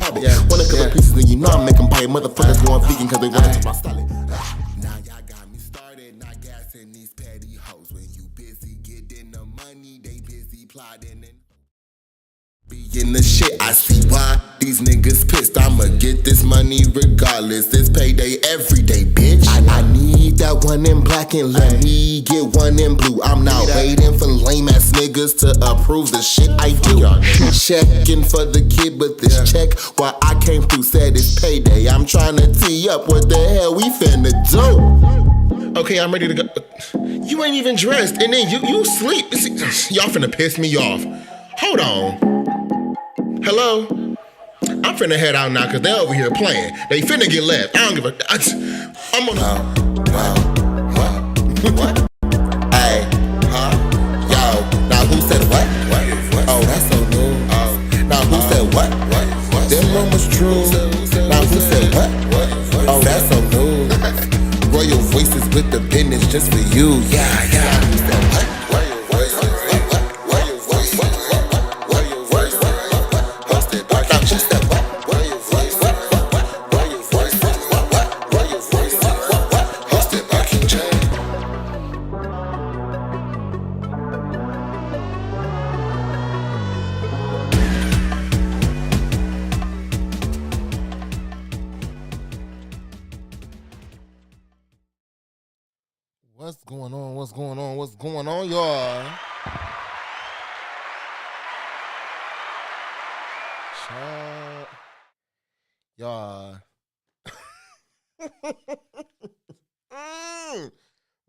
habit. Want a couple pieces and you know I'm making bite. Motherfuckers going vegan cause they want to my style. Now y'all got me started, not gassing these petty hoes. When you busy getting the money, they busy plotting and being the shit. I see why these niggas pissed. I'ma get this money regardless. This payday every day, bitch. I need that one in black and let me get one in blue. I'm not waiting for lame ass niggas to approve the shit I do. Checking for the kid, but this check while I came through said it's payday. I'm trying to tee up what the hell we finna do. Okay, I'm ready to go. You ain't even dressed, and then you sleep. Y'all finna piss me off. Hold on. Hello? I'm finna head out now cause they over here playing. They finna get left. I don't give a... I'm on what? Hey, huh? Yo, now who said what? Oh, that's so new. Now who said what? Them rumors true. Now who said what? Oh, that's so new. Royal Voices with the business just for you. Yeah. Who said what? What's going on, y'all? Y'all.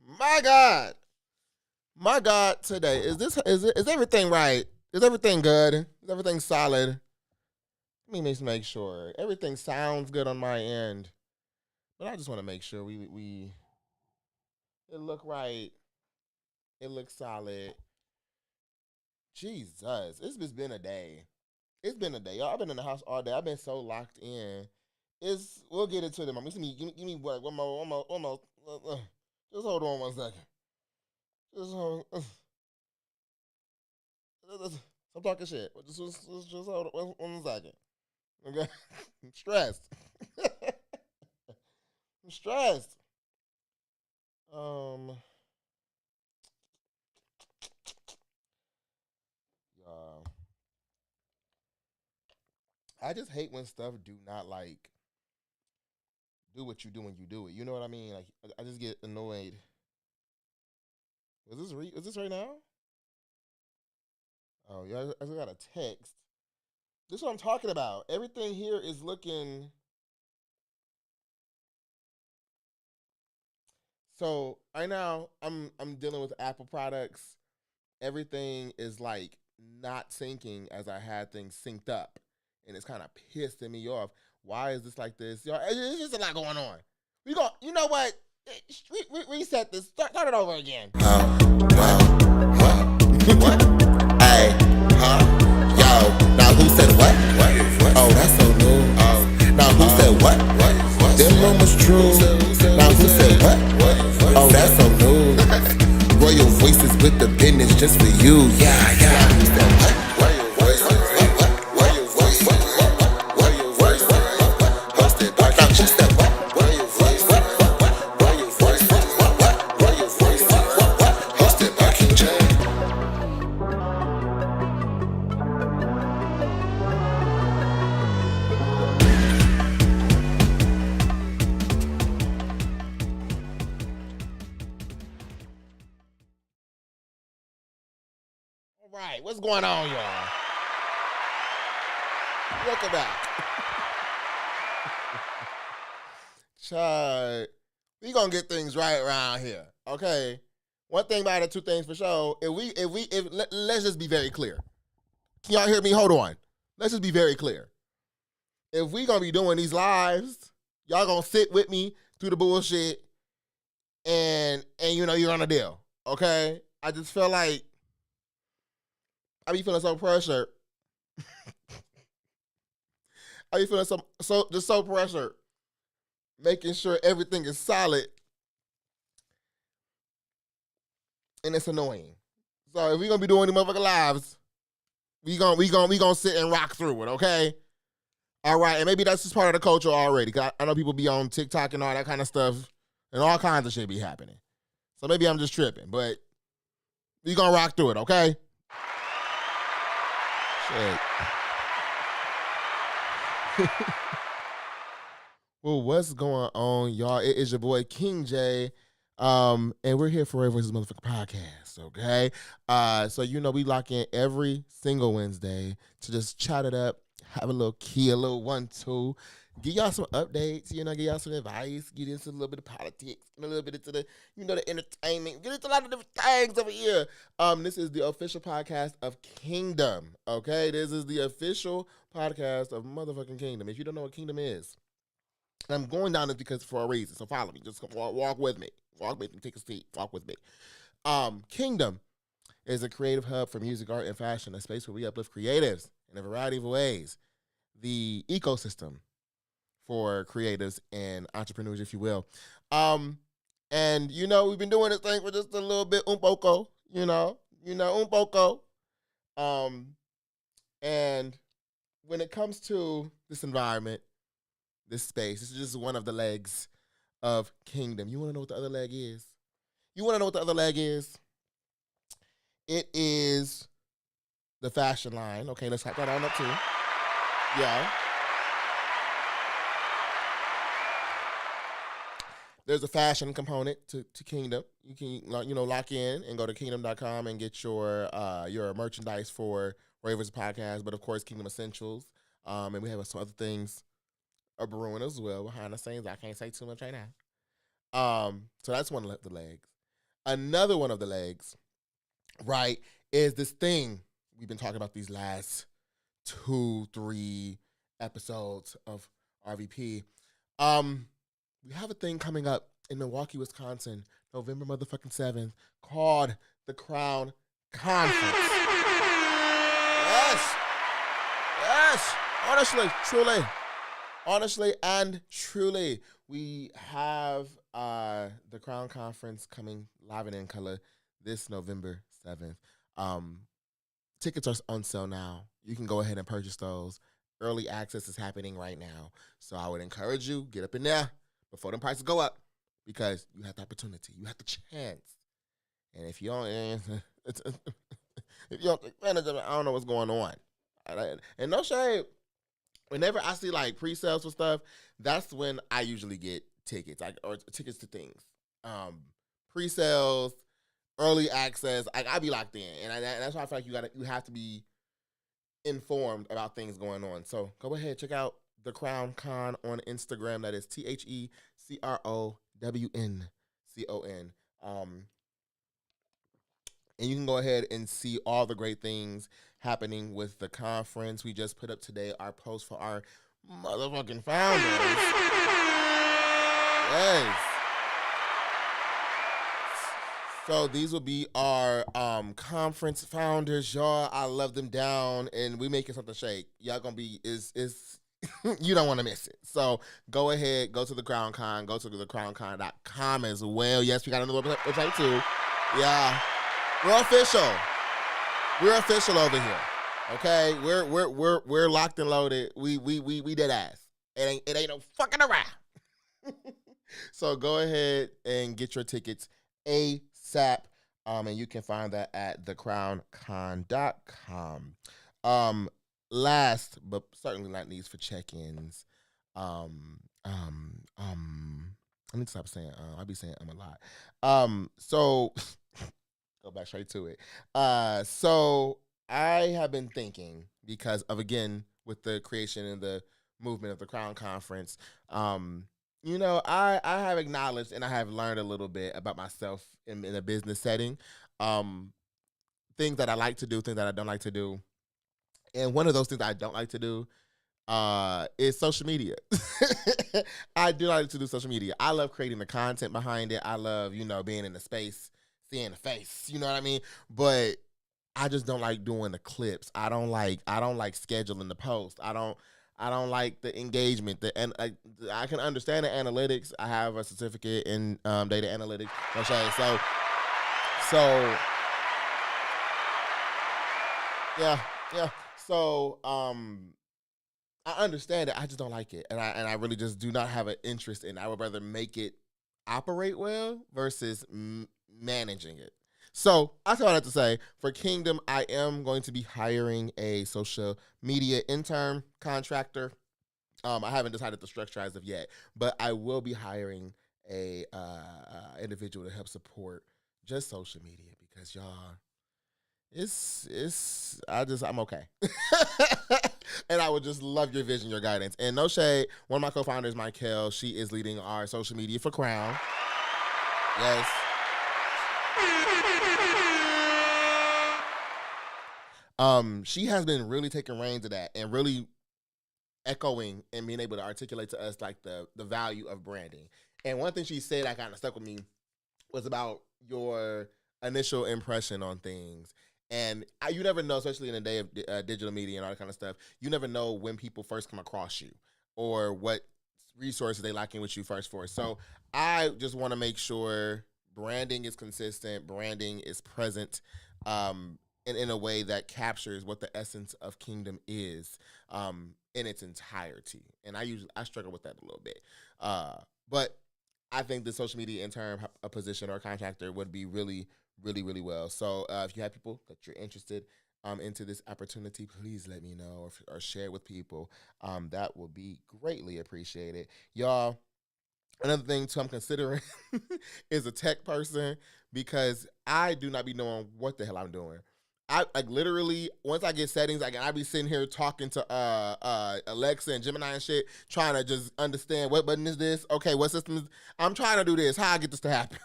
My God, today. Is everything right? Is everything good? Is everything solid? Let me make sure. Everything sounds good on my end. But I just want to make sure we it look right. It looks solid. Jesus, it's just been a day. It's been a day. Y'all, I've been in the house all day. I've been so locked in. We'll get into them. Give me what? One more. Just hold on 1 second. I'm talking shit. Just hold on 1 second. Okay? I'm stressed. I'm stressed. I just hate when stuff do not like do what you do when you do it. You know what I mean? Like I just get annoyed. Is this right now? Oh yeah, I just got a text. This is what I'm talking about. Everything here is looking. So right now I'm dealing with Apple products. Everything is like not syncing as I had things synced up. And it's kind of pissing me off. Why is this like this? Y'all, it's just a lot going on. You know what? Reset this. Start it over again. What? Hey, huh? Yo, now who said what? Oh, that's so new. Now who said what? Them rumors true. Now who said what? Oh, that's so new. Royal Voices with the business just for you. Yeah. Who said what? Right, what's going on, y'all? Welcome back. Child, we gonna get things right around here, okay? One thing about it, two things for sure. Let's just be very clear. Can y'all hear me? Hold on. Let's just be very clear. If we gonna be doing these lives, y'all gonna sit with me through the bullshit, and you know you're on a deal, okay? I just feel like I be feeling so pressured. I be feeling so pressured, making sure everything is solid, and it's annoying. So if we gonna be doing the motherfucking lives, we gonna sit and rock through it, okay? All right, and maybe that's just part of the culture already. 'Cause I know people be on TikTok and all that kind of stuff, and all kinds of shit be happening. So maybe I'm just tripping, but we gonna rock through it, okay? Shit. Well, what's going on, y'all? It is your boy King J. And we're here for Voices motherfucking podcast, okay? So we lock in every single Wednesday to just chat it up, have a little key, a little 1-2, give y'all some updates, give y'all some advice, get into a little bit of politics, and a little bit into the, the entertainment, get into a lot of different things over here. This is the official podcast of Kingdom, okay? This is the official podcast of motherfucking Kingdom. If you don't know what Kingdom is, I'm going down this because for a reason. So follow me. Just walk with me. Walk with me. Take a seat. Walk with me. Kingdom is a creative hub for music, art, and fashion, a space where we uplift creatives in a variety of ways. The ecosystem for creatives and entrepreneurs, if you will. And we've been doing this thing for just a little bit, un poco, un poco. And when it comes to this environment, this space, this is just one of the legs of Kingdom. You want to know what the other leg is? It is the fashion line. Okay, let's hype that on up too. Yeah. There's a fashion component to Kingdom. You can lock in and go to kingdom.com and get your merchandise for Ravers Podcast, but of course Kingdom Essentials. And we have some other things are brewing as well behind the scenes. I can't say too much right now. So that's one of the legs. Another one of the legs, right, is this thing we've been talking about these last 2-3 episodes of RVP. We have a thing coming up in Milwaukee, Wisconsin, November motherfucking 7th, called the Crown Conference. Yes, honestly and truly, we have the Crown Conference coming live and in color this November 7th. Tickets are on sale now. You can go ahead and purchase those. Early access is happening right now. So I would encourage you, get up in there before the prices go up, because you have the opportunity. You have the chance. And if you don't, if you don't take advantage of it, I don't know what's going on. And no shade. Whenever I see like pre-sales for stuff, that's when I usually get tickets, or tickets to things. Pre-sales, early access, I be locked in, and that's why I feel like you have to be informed about things going on. So go ahead, check out the Crown Con on Instagram. That is TheCrowncon. And you can go ahead and see all the great things happening with the conference. We just put up today our post for our motherfucking founders. Yes. So these will be our conference founders, y'all. I love them down, and we making something shake. Y'all gonna be is you don't want to miss it. So go ahead, go to the Crown Con, go to thecrowncon.com as well. Yes, we got another website too. Yeah. We're official. We're official over here. Okay? We're locked and loaded. We dead ass. It ain't no fucking around. So go ahead and get your tickets ASAP. And you can find that at thecrowncon.com. Last but certainly not least for check-ins. I need to stop saying I be saying a lot. So go back straight to it. So I have been thinking, because of, again, with the creation and the movement of the Crown Conference, I have acknowledged and I have learned a little bit about myself in a business setting, things that I like to do, things that I don't like to do. And one of those things I don't like to do is social media. I do like to do social media. I love creating the content behind it. I love, being in the space, seeing the face, you know what I mean? But I just don't like doing the clips. I don't like scheduling the post. I don't like the engagement. I can understand the analytics. I have a certificate in data analytics. Okay, so yeah. So I understand it. I just don't like it, and I really just do not have an interest in it. I would rather make it operate well versus managing it. So that's all I have to say. For Kingdom, I am going to be hiring a social media intern contractor. I haven't decided the structure as of yet, but I will be hiring a individual to help support just social media because y'all, I'm okay. And I would just love your vision, your guidance. And no shade, one of my co-founders, Michael, she is leading our social media for Crown. Yes. She has been really taking reins of that and really echoing and being able to articulate to us like the value of branding. And one thing she said that kind of stuck with me was about your initial impression on things. And you never know, especially in the day of digital media and all that kind of stuff, you never know when people first come across you or what resources they lock in with you first for. So I just want to make sure branding is consistent, branding is present, in a way that captures what the essence of Kingdom is in its entirety. And I struggle with that a little bit. But I think the social media intern a position or a contractor would be really, really, really well. So if you have people that you're interested into this opportunity, please let me know or share with people. That will be greatly appreciated. Y'all, another thing too I'm considering is a tech person because I do not be knowing what the hell I'm doing. I like literally once I get settings, I be sitting here talking to Alexa and Gemini and shit, trying to just understand what button is this. Okay, what system is? I'm trying to do this. How I get this to happen?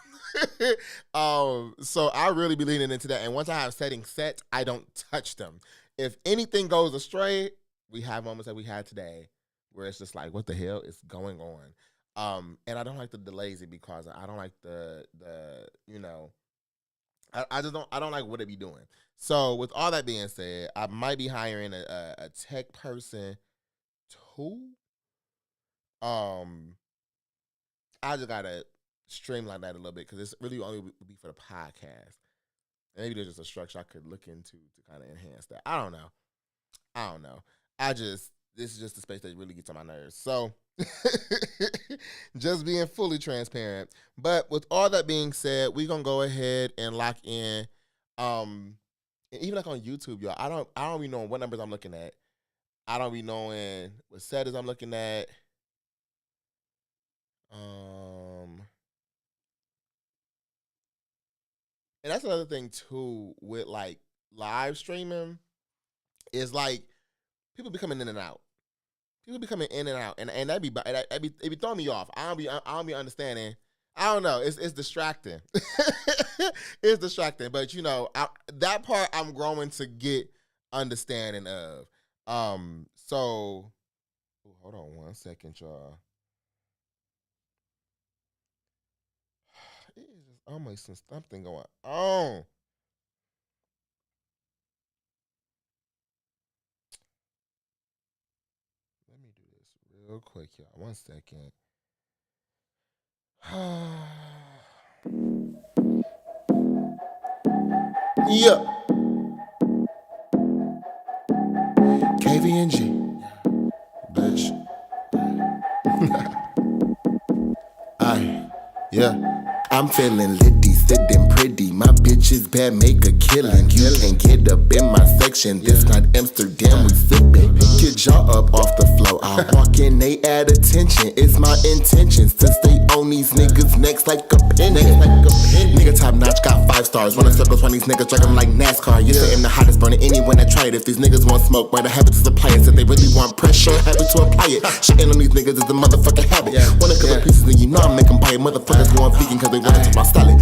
So I really be leaning into that. And once I have settings set, I don't touch them. If anything goes astray, we have moments that we had today where it's just like, what the hell is going on? And I don't like the delays because I don't like the I don't like what it be doing. So with all that being said, I might be hiring a tech person too. I just gotta streamline that a little bit because it's really only would be for the podcast. Maybe there's just a structure I could look into to kind of enhance that. I don't know. This is just the space that really gets on my nerves. So just being fully transparent. But with all that being said, we're gonna go ahead and lock in. And even like on YouTube, y'all, I don't be knowing what numbers I'm looking at. I don't be knowing what settings I'm looking at. And that's another thing too with like live streaming is like people be coming in and out. People be coming in and out, and it be throwing me off. I don't be understanding. I don't know. It's distracting. It's distracting, but that part I'm growing to get understanding of. So hold on one second, y'all. It is just almost something going on. Let me do this real quick, y'all. One second. Yeah. KVNG. Bitch. Yeah. I'm feeling litty, sitting pretty. My bitch is bad, make a killing. You can't get up in my section. This not Amsterdam, we sippin'. Get y'all up off the floor. I walk in, they add attention. It's my intentions to stay on these niggas' necks like a penny. Nigga top notch, got 5 stars. Running circles around these niggas, drag them like NASCAR. You say I'm the hottest, burning anyone that tried it. If these niggas want smoke, right, I have to supply it. If they really want pressure, happy to apply it. Shitting on these niggas is the motherfucking habit. Wanna cut the pieces and you know I'm making buy it. Motherfuckers going vegan cause they wanna touch my salad.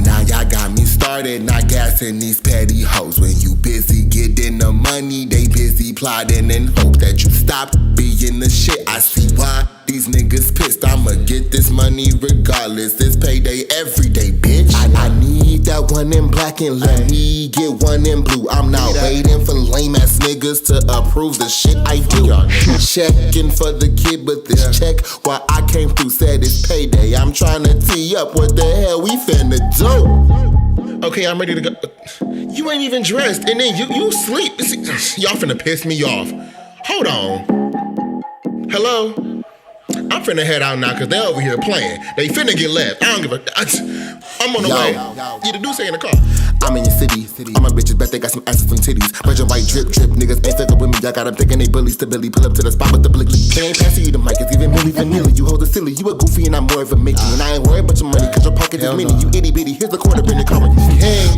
Now y'all got me started, not gassing these petty hoes. When you busy getting the money, they busy plotting and hope that you stop being the shit. I see why these niggas pissed. I'ma get this money regardless. It's payday every day, bitch. I need that one in black and let me get one in blue. I'm not waiting for lame ass niggas to approve the shit I do. Checking for the kid, but this check while I came through said it's payday. I'm trying to tee up what the hell we finna do. Okay, I'm ready to go. You ain't even dressed, and then you sleep. Y'all finna piss me off. Hold on. Hello? I'm finna head out now because they over here playing. They finna get left. I don't give a... I'm on the way. Yeah, the dude say in the car. I'm in your city. All my bitches bet they got some asses and titties. Virgin white drip. Niggas ain't fucking with me. I got them thinking they bullies to Billy. Pull up to the spot with the blicky. They ain't passing you the mic. It's even Milli Vanilli. You hold a silly. You a goofy and I'm more of a Mickey. And I ain't worried about your money because your pocket is mini. You itty bitty. Here's the quarter in your car.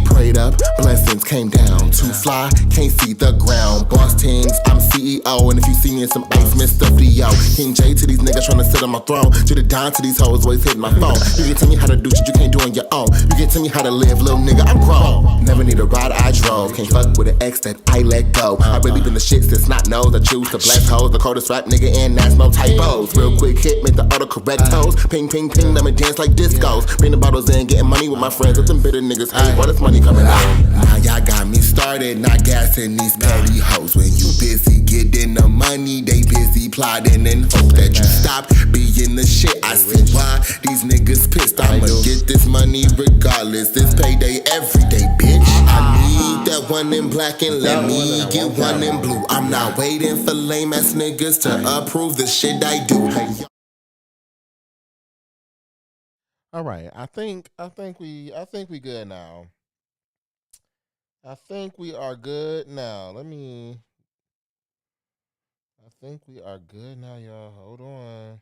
Prayed up. Blessings came down. Too fly. Can't see the ground. Boss teams. I'm CEO. And if you see me in some ice, Mr. Dio. King J to these niggas trying to sit on my throne. To the Don to these hoes always hitting my phone. You can tell me how to do shit you can't do on your own. You can tell me how to live, little nigga, I'm grown. Never need a ride, I drove. Can't fuck with an ex that I let go. I really been the shit since not knows. I choose to bless hoes. The coldest rap nigga and that's no typos. Real quick hit, make the autocorrect toes. Ping, ping, ping, let me dance like discos. Bring the bottles in, getting money with my friends. With them bitter niggas, hey, boy, this money coming out. Now y'all got me started, not gassing these petty hoes. When you busy getting the money, they busy plotting and hope that you stop being the shit. I see why these niggas pissed. I'ma get this money regardless. This payday every day, bitch. I need that one in black and let me get one in blue. I'm not waiting for lame ass niggas to approve the shit I do. All right, I think we good now. I think we are good now. I think we are good now, y'all. Hold on.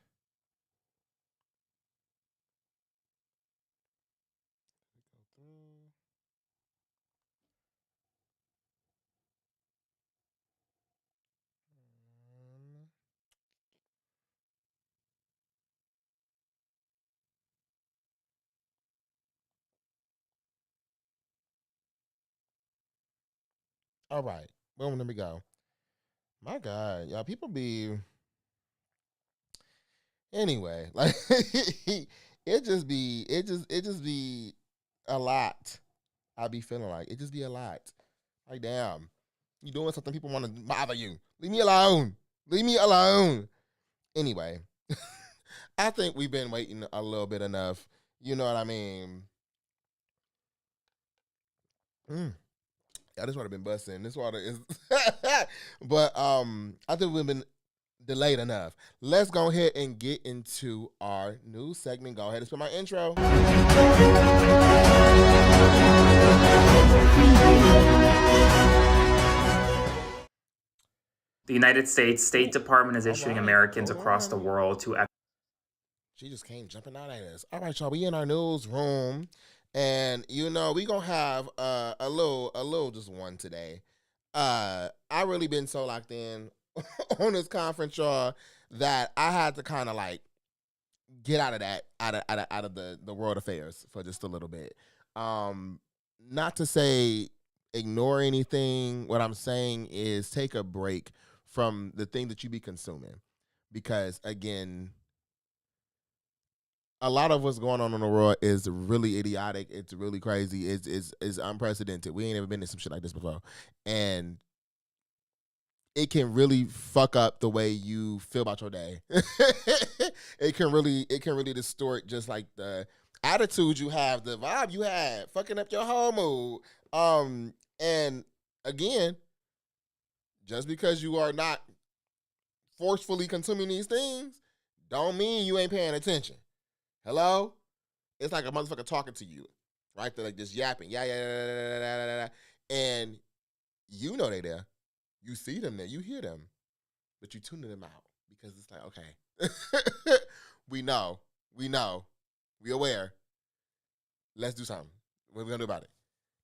All right. Boom, there we go. My God, y'all, people be anyway, like it just be a lot. I be feeling like it just be a lot. Like damn, you doing something people want to bother you. Leave me alone. Leave me alone. Anyway, I think we've been waiting a little bit enough. You know what I mean? Yeah, this water been busting. This water is, but I think we've been delayed enough. Let's go ahead and get into our new segment. Go ahead and spin my intro. The United States State Department is issuing Americans across the world to... She just came jumping out at us. All right, y'all, we in our newsroom. And, you know, we going to have a little just one today. I really been so locked in on this conference, y'all, that I had to kind of like get out of that, out of the world affairs for just a little bit. Not to say ignore anything. What I'm saying is take a break from the thing that you be consuming. Because, again, a lot of what's going on in the world is really idiotic. It's really crazy. It's unprecedented. We ain't ever been in some shit like this before. And it can really fuck up the way you feel about your day. It can really distort just like the attitude you have, the vibe you have, fucking up your whole mood. And again, just because you are not forcefully consuming these things, don't mean you ain't paying attention. Hello? It's like a motherfucker talking to you, right? They're like just yapping. Yeah. And you know they there. You see them there. You hear them. But you tuning them out because it's like, okay. We know. We aware. Let's do something. What are we going to do about it?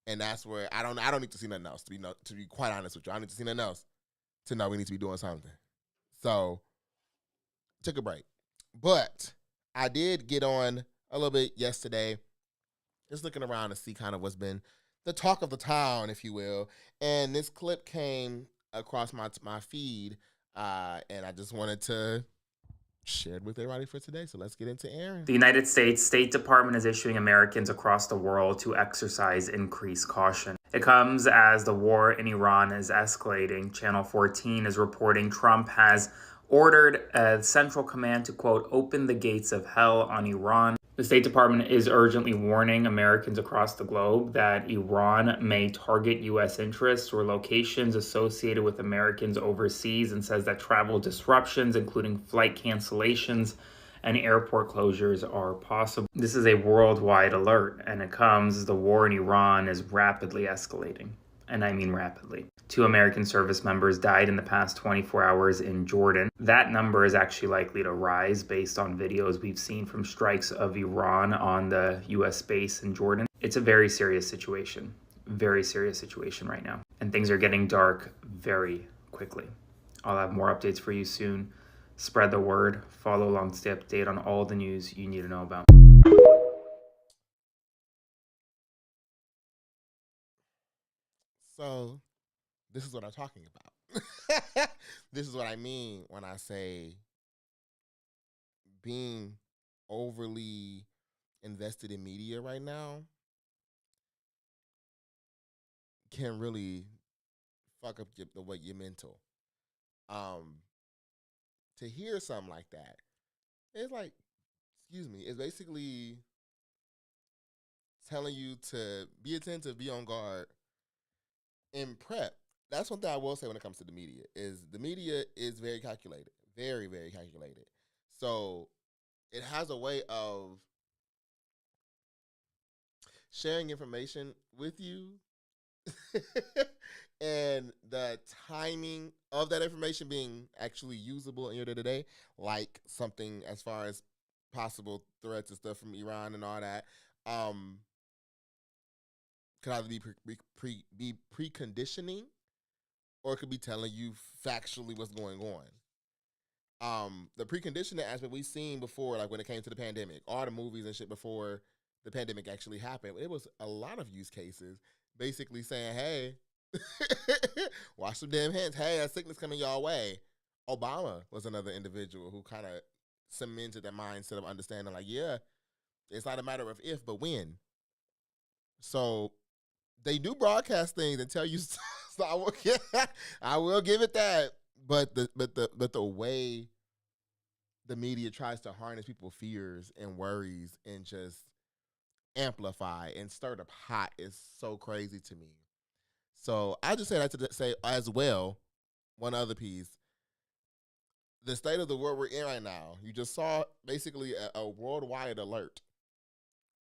And that's where I don't need to see nothing else, to be quite honest with you. I don't need to see nothing else to know we need to be doing something. So, took a break. But I did get on a little bit yesterday, just looking around to see kind of what's been the talk of the town, if you will. And this clip came across my feed, and I just wanted to share it with everybody for today. So let's get into Aaron. The United States State Department is issuing Americans across the world to exercise increased caution. It comes as the war in Iran is escalating. Channel 14 is reporting Trump has ordered a central command to, quote, open the gates of hell on Iran. The State Department is urgently warning Americans across the globe that Iran may target U.S. interests or locations associated with Americans overseas, and says that travel disruptions, including flight cancellations and airport closures, are possible. This is a worldwide alert, and it comes as the war in Iran is rapidly escalating. And I mean rapidly. 2 American service members died in the past 24 hours in Jordan. That number is actually likely to rise based on videos we've seen from strikes of Iran on the US base in Jordan. It's a very serious situation right now. And things are getting dark very quickly. I'll have more updates for you soon. Spread the word, follow along to stay up to date on all the news you need to know about. So, this is what I'm talking about. This is what I mean when I say being overly invested in media right now can really fuck up your mental. To hear something like that, it's like, excuse me, it's basically telling you to be attentive, be on guard, and prep. That's one thing I will say when it comes to the media is very calculated, very, very calculated. So it has a way of sharing information with you and the timing of that information being actually usable in your day-to-day, like something as far as possible threats and stuff from Iran and all that, could either be preconditioning, or it could be telling you factually what's going on. The preconditioning aspect we've seen before, like when it came to the pandemic, all the movies and shit before the pandemic actually happened, it was a lot of use cases basically saying, hey, wash some damn hands. Hey, a sickness coming your way. Obama was another individual who kind of cemented that mindset of understanding, like, yeah, it's not a matter of if, but when. So they do broadcast things and tell you. So I will give it that. But the way the media tries to harness people's fears and worries and just amplify and stir the pot is so crazy to me. So I just say that to say as well, one other piece, the state of the world we're in right now, you just saw basically a worldwide alert.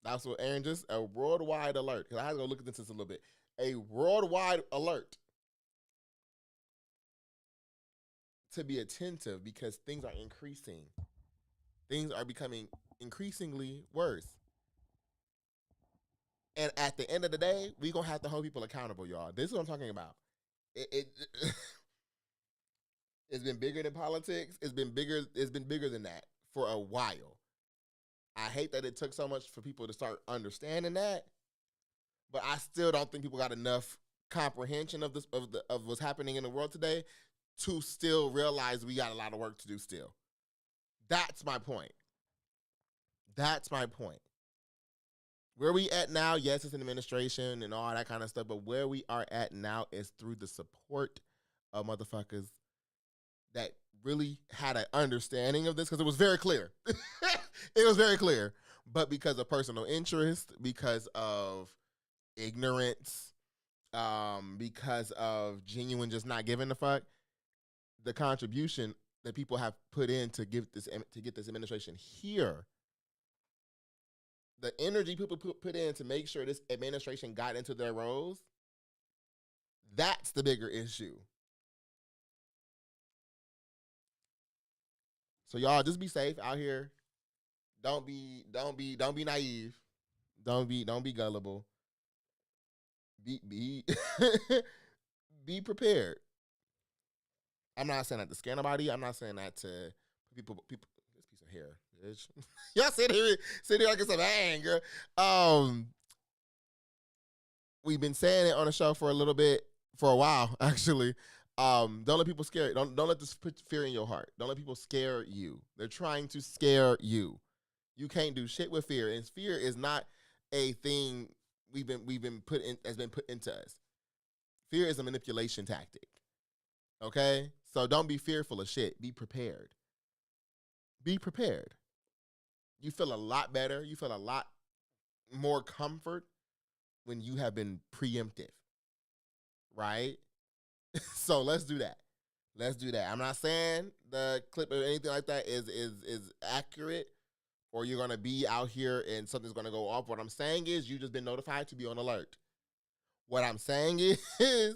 That's what Aaron just, a worldwide alert. Because I had to go look at this a little bit. A worldwide alert to be attentive because things are increasing. Things are becoming increasingly worse. And at the end of the day, we're going to have to hold people accountable, y'all. This is what I'm talking about. It's been bigger than politics. It's been bigger than that for a while. I hate that it took so much for people to start understanding that, but I still don't think people got enough comprehension of this of what's happening in the world today to still realize we got a lot of work to do still. That's my point. Where we at now, yes, it's an administration and all that kind of stuff, but where we are at now is through the support of motherfuckers that really had an understanding of this, because it was very clear. It was very clear. But because of personal interest, because of ignorance, because of genuine just not giving a fuck, the contribution that people have put in to get this administration here, the energy people put in to make sure this administration got into their roles, that's the bigger issue. So y'all just be safe out here. Don't be naive. Don't be gullible. Be be prepared. I'm not saying that to scare nobody. I'm not saying that to people. This piece of hair, bitch. Y'all sit here like it's a anger. We've been saying it on the show for a while, actually. Don't let people scare you. Don't let this put fear in your heart. Don't let people scare you. They're trying to scare you. You can't do shit with fear, and fear is not a thing has been put into us. Fear is a manipulation tactic. Okay, so don't be fearful of shit. Be prepared. Be prepared. you feel a lot better. You feel a lot more comfort when you have been preemptive, right? So let's do that. Let's do that. I'm not saying the clip or anything like that is accurate, or you're gonna be out here and something's gonna go off. What I'm saying is you just been notified to be on alert. What I'm saying is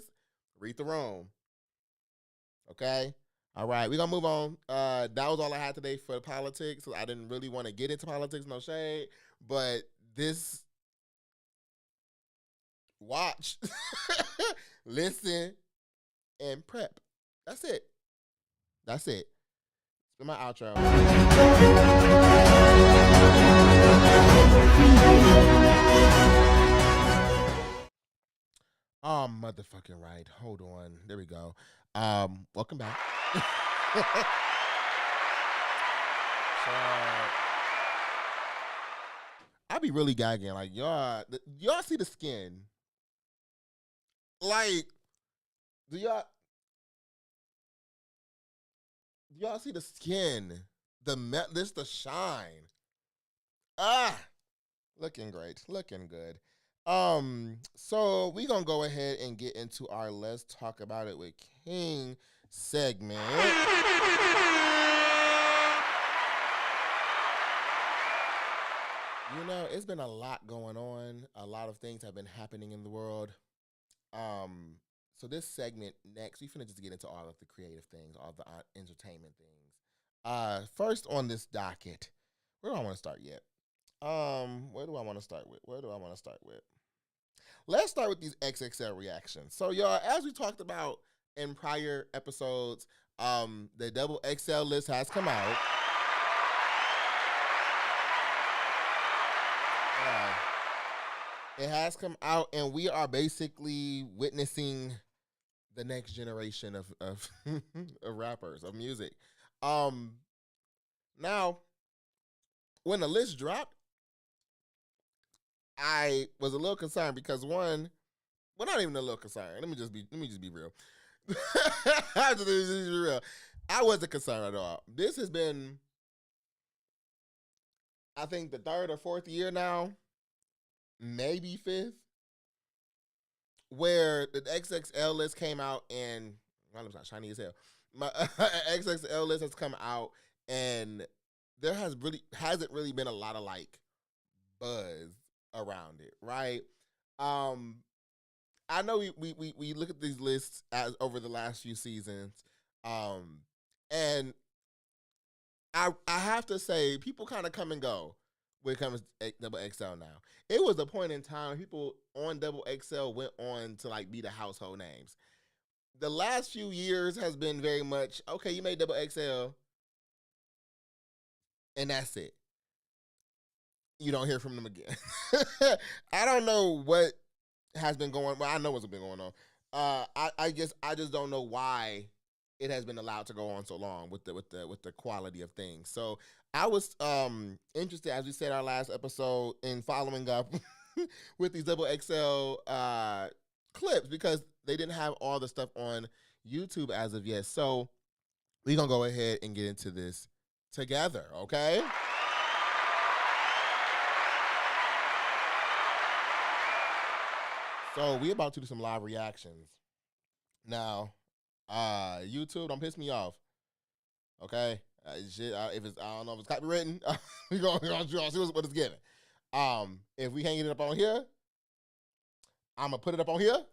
read the room. Okay. All right, we're gonna move on. That was all I had today for politics. I didn't really want to get into politics, no shade, but this watch, listen, and prep. That's it. That's it. It's been my outro. Oh, motherfucking right. Hold on. There we go. Welcome back. So, I be really gagging. Like, y'all see the skin? Like, do y'all see the skin? The shine. Ah, looking great, looking good. So we gonna go ahead and get into our Let's Talk About It with King segment. You know, it's been a lot going on. A lot of things have been happening in the world. So this segment next, we finna just get into all of the creative things, all the entertainment things. First on this docket, where do I want to start yet? Where do I want to start with? Let's start with these XXL reactions. So y'all, as we talked about in prior episodes, the double XL list has come out. It has come out, and we are basically witnessing the next generation of of rappers, of music. Now, when the list dropped, I was a little concerned because one, well, not even a little concerned. Let me just be real. I just be real. I wasn't concerned at all. This has been, I think, the third or fourth year now, maybe fifth, where the XXL list came out, and my lips not shiny as hell. My XXL list has come out, and there hasn't really been a lot of like buzz around it, right? I know we look at these lists as over the last few seasons, and I have to say people kind of come and go when it comes to double XL now. It was a point in time people on double XL went on to like be the household names. The last few years has been very much okay. You made double XL, and that's it. You don't hear from them again. I don't know what has been going. Well, I know what's been going on. I guess I just don't know why it has been allowed to go on so long with the quality of things. So I was interested, as we said our last episode, in following up with these double XL clips because they didn't have all the stuff on YouTube as of yet. So we're gonna go ahead and get into this together, okay? So we about to do some live reactions. Now, YouTube, don't piss me off. Okay? If it's, I don't know if it's copywritten, we're gonna see what it's giving. If we hang it up on here, I'm gonna put it up on here, and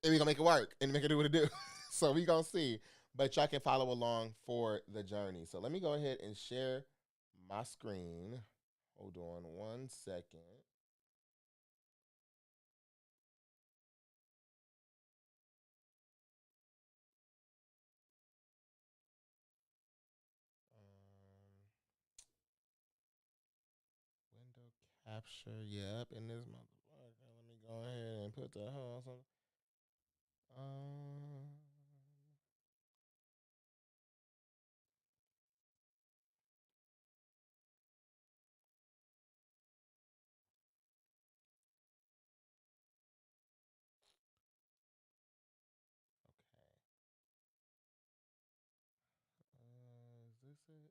we're gonna make it work and make it do what it do. So we gonna see. But y'all can follow along for the journey. So let me go ahead and share my screen. Hold on 1 second. Window capture, yep, in this motherfucker. Let me go ahead and put the hell on. Okay. Is this it?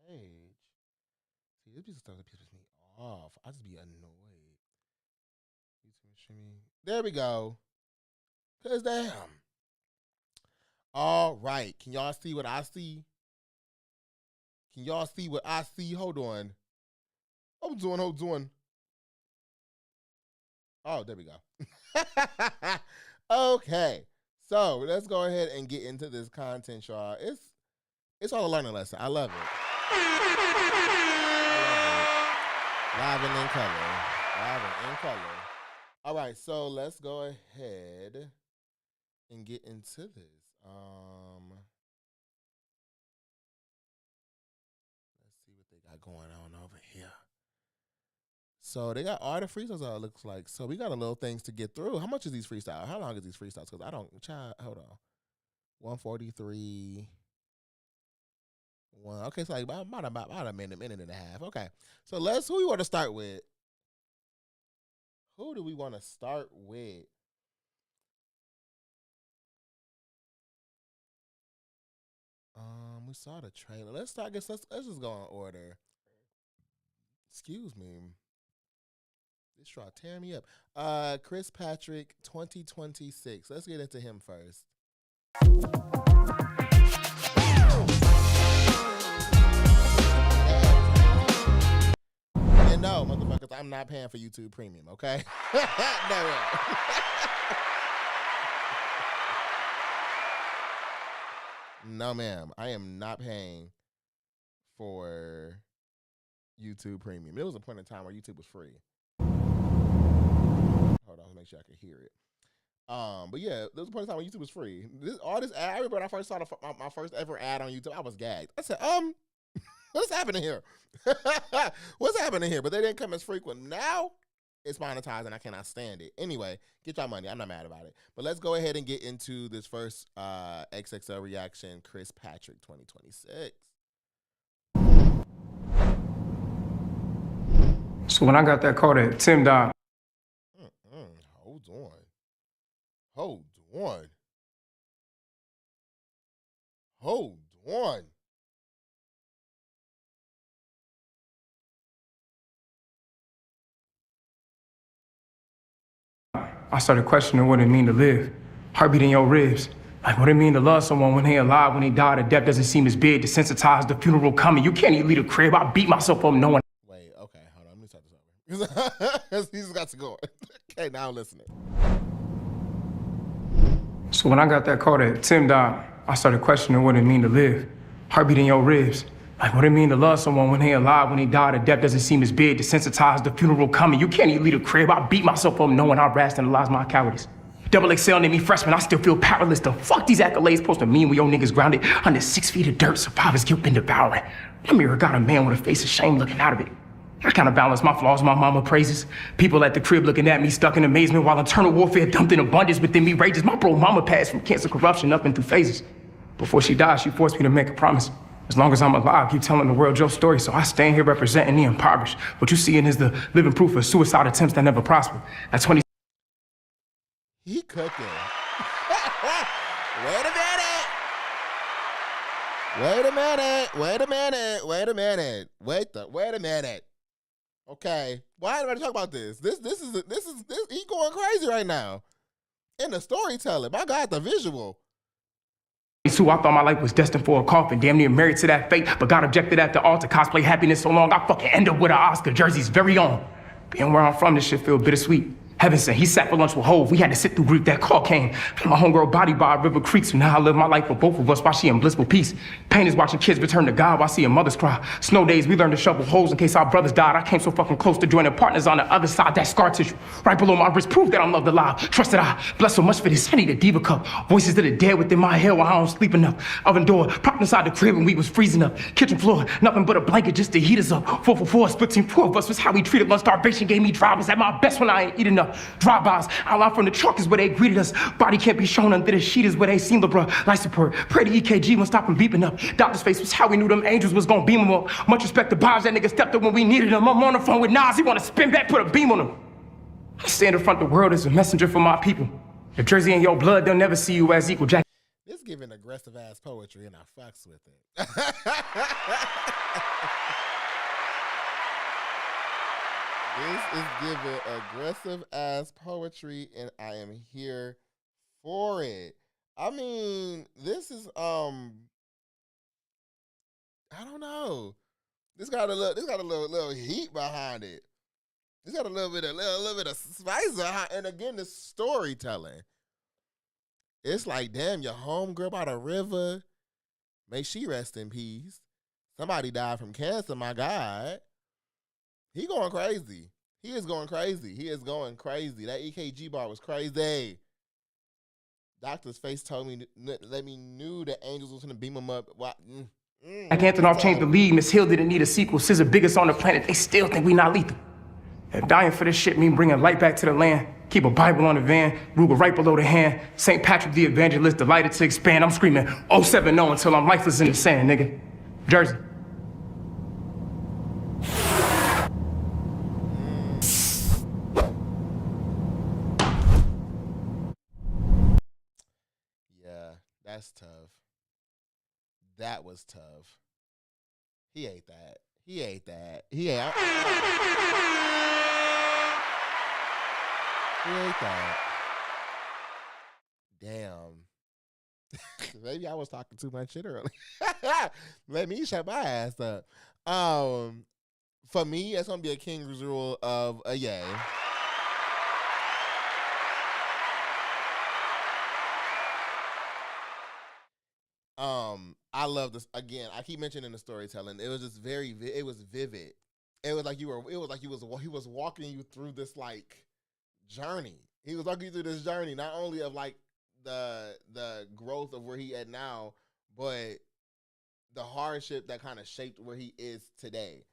page. See, this piece of stuff that pisses me off. I just be annoyed. YouTube streaming. There we go. Cause damn. All right. Can y'all see what I see? Can y'all see what I see? Hold on. Hold on. Oh, there we go. Okay. So let's go ahead and get into this content, y'all. It's all a learning lesson. I love it. Live and in color. Live and in color. All right, so let's go ahead and get into this. Let's see what they got going on over here. So they got all the freestyles out, it looks like. So we got a little things to get through. How much is these freestyles? How long is these freestyles? Because I don't, hold on. 143. Okay, so like about a minute and a half. Okay. So who we want to start with? Who do we want to start with? We saw the trailer. Let's start. Let's just go in order. Excuse me. This try tear me up. Chris Patrick 2026. Let's get into him first. And no, motherfuckers, I'm not paying for YouTube Premium, okay? No. No, ma'am. I am not paying for YouTube Premium. There was a point in time where YouTube was free. Hold on, make sure I can hear it. But yeah, there was a point in time when YouTube was free. All this ad, I remember when I first saw my first ever ad on YouTube, I was gagged. I said, what's happening here? What's happening here? But they didn't come as frequent. Now it's monetized and I cannot stand it. Anyway, get your money. I'm not mad about it. But let's go ahead and get into this first XXL reaction, Chris Patrick 2026. So when I got that call that Tim died. Hold on. I started questioning what it mean to live. Heartbeat in your ribs. Like what it mean to love someone when they alive, when they die, the death doesn't seem as big. Desensitized, the funeral coming. You can't even leave a crib. I beat myself up knowing. Wait, okay, hold on. Let me start this over. He just got to go. Okay, now I'm listening. So when I got that call that Tim died, I started questioning what it mean to live. Heartbeat in your ribs. Like what it mean to love someone when they alive, when they die, the death doesn't seem as big. Desensitized, the funeral coming. You can't even leave a crib. I beat myself up knowing I rationalized my cowardice. Double XL named me freshman, I still feel powerless. The fuck these accolades supposed to mean when your niggas grounded under 6 feet of dirt, survivor's guilt been devouring. The mirror got a man with a face of shame looking out of it. I kinda balance my flaws, my mama praises. People at the crib looking at me stuck in amazement while internal warfare dumped in abundance within me rages. My bro mama passed from cancer, corruption up and through phases. Before she died, she forced me to make a promise. As long as I'm alive, keep telling the world your story, so I stand here representing the impoverished. What you seeing is the living proof of suicide attempts that never prosper. At 20. He cooking. Wait a minute. Okay. Why everybody talk about this? This he going crazy right now. And the storytelling. My God, the visual. I thought my life was destined for a coffin, damn near married to that fate, but got objected at the altar, cosplay happiness so long, I fucking end up with an Oscar jersey's very own. Being where I'm from, this shit feel bittersweet. Heaven sent, he sat for lunch with Hove. We had to sit through grief. That call came from my homegirl body by River Creek. So now I live my life for both of us while she in blissful peace. Pain is watching kids return to God while seeing mothers cry. Snow days, we learned to shovel holes in case our brothers died. I came so fucking close to joining partners on the other side. That scar tissue right below my wrist proved that I'm loved alive. Trusted I, blessed so much for this. I need a diva cup. Voices of the dead within my head while I don't sleep enough. Oven door, propped inside the crib when we was freezing up. Kitchen floor, nothing but a blanket just to heat us up. 4 for 4, split team 4 of us was how we treated lunch. Starvation gave me drivers at my best when I ain't eat enough. Drive-bys. Outline from the truck is where they greeted us. Body can't be shown under the sheet is where they seen the bruh. Life support, pray the EKG won't stop him beeping up. Doctor's face was how we knew them angels was gonna beam him up. Much respect to Bobs, that nigga stepped up when we needed him. I'm on the phone with Nas, he wanna spin back, put a beam on him. I stand in front of the world as a messenger for my people. If Jersey ain't your blood, they'll never see you as equal. Jack. This giving a aggressive ass poetry, and I fucks with it. This is giving aggressive ass poetry, and I am here for it. I mean, this is I don't know. This got a little heat behind it. This got a little bit of spice behind, and again, the storytelling. It's like, damn, your homegirl by the river. May she rest in peace. Somebody died from cancer, my God. He going crazy. He is going crazy. He is going crazy. That EKG bar was crazy. Doctor's face told me, let me knew the angels was going to beam him up. Like Antonoff changed the league, Miss Hill didn't need a sequel. Scissor biggest on the planet, they still think we not lethal. If dying for this shit mean bringing light back to the land, keep a Bible on the van, Ruger right below the hand, St. Patrick the evangelist delighted to expand. I'm screaming 070 until I'm lifeless in the sand, nigga. Jersey. Yeah, that's tough. That was tough. He ate that. He ate that. He ate that. Damn. Maybe I was talking too much shit earlier. Let me shut my ass up. For me, it's gonna be a King's rule of a yay. I love this. Again, I keep mentioning the storytelling. It was just it was vivid. It was like he was walking you through this like journey. He was walking you through this journey, not only of like the growth of where he at now, but the hardship that kind of shaped where he is today.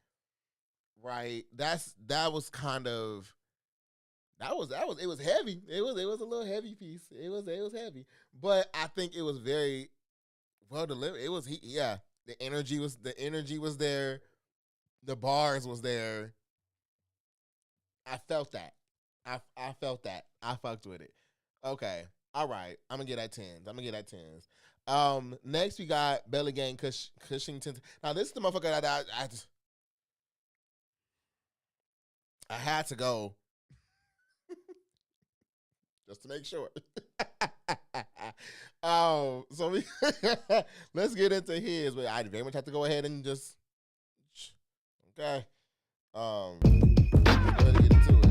Right? It was heavy. It was a little heavy piece. It was heavy. But I think it was very well delivered. It was the energy was there. The bars was there. I felt that. I felt that. I fucked with it. Okay. All right. I'm gonna get at tens. Next we got Belly Gang Cushington. Now this is the motherfucker that I had to go just to make sure. So we let's get into his. But I very much have to go ahead and just okay. Let's go ahead and get into it.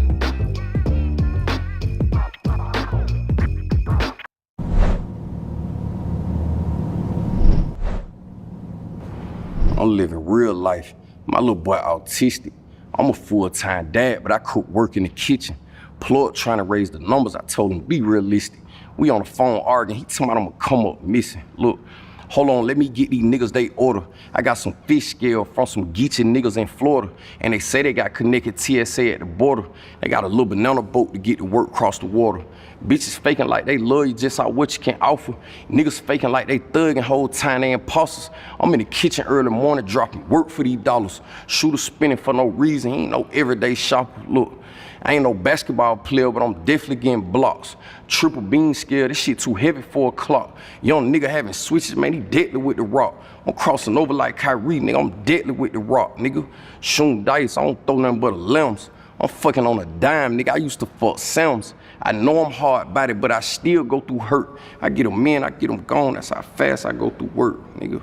I'm living real life. My little boy autistic. I'm a full-time dad, but I cook work in the kitchen. Plug trying to raise the numbers. I told him, be realistic. We on the phone arguing. He told me I'm gonna come up missing. Look, hold on, let me get these niggas they order. I got some fish scale from some geechee niggas in Florida, and they say they got connected TSA at the border. They got a little banana boat to get to work across the water. Bitches faking like they love you just how what you can offer. Niggas faking like they thugging whole time they imposters. I'm in the kitchen early morning dropping work for these dollars. Shooter spinning for no reason, he ain't no everyday shopper. Look, I ain't no basketball player, but I'm definitely getting blocks. Triple beam scale, this shit too heavy for a clock. Young nigga having switches, man, he deadly with the rock. I'm crossing over like Kyrie, nigga, I'm deadly with the rock, nigga. Shooting dice, I don't throw nothing but a limbs. I'm fucking on a dime, nigga, I used to fuck Sims. I know I'm hard body, but I still go through hurt. I get them in, I get them gone, that's how fast I go through work, nigga.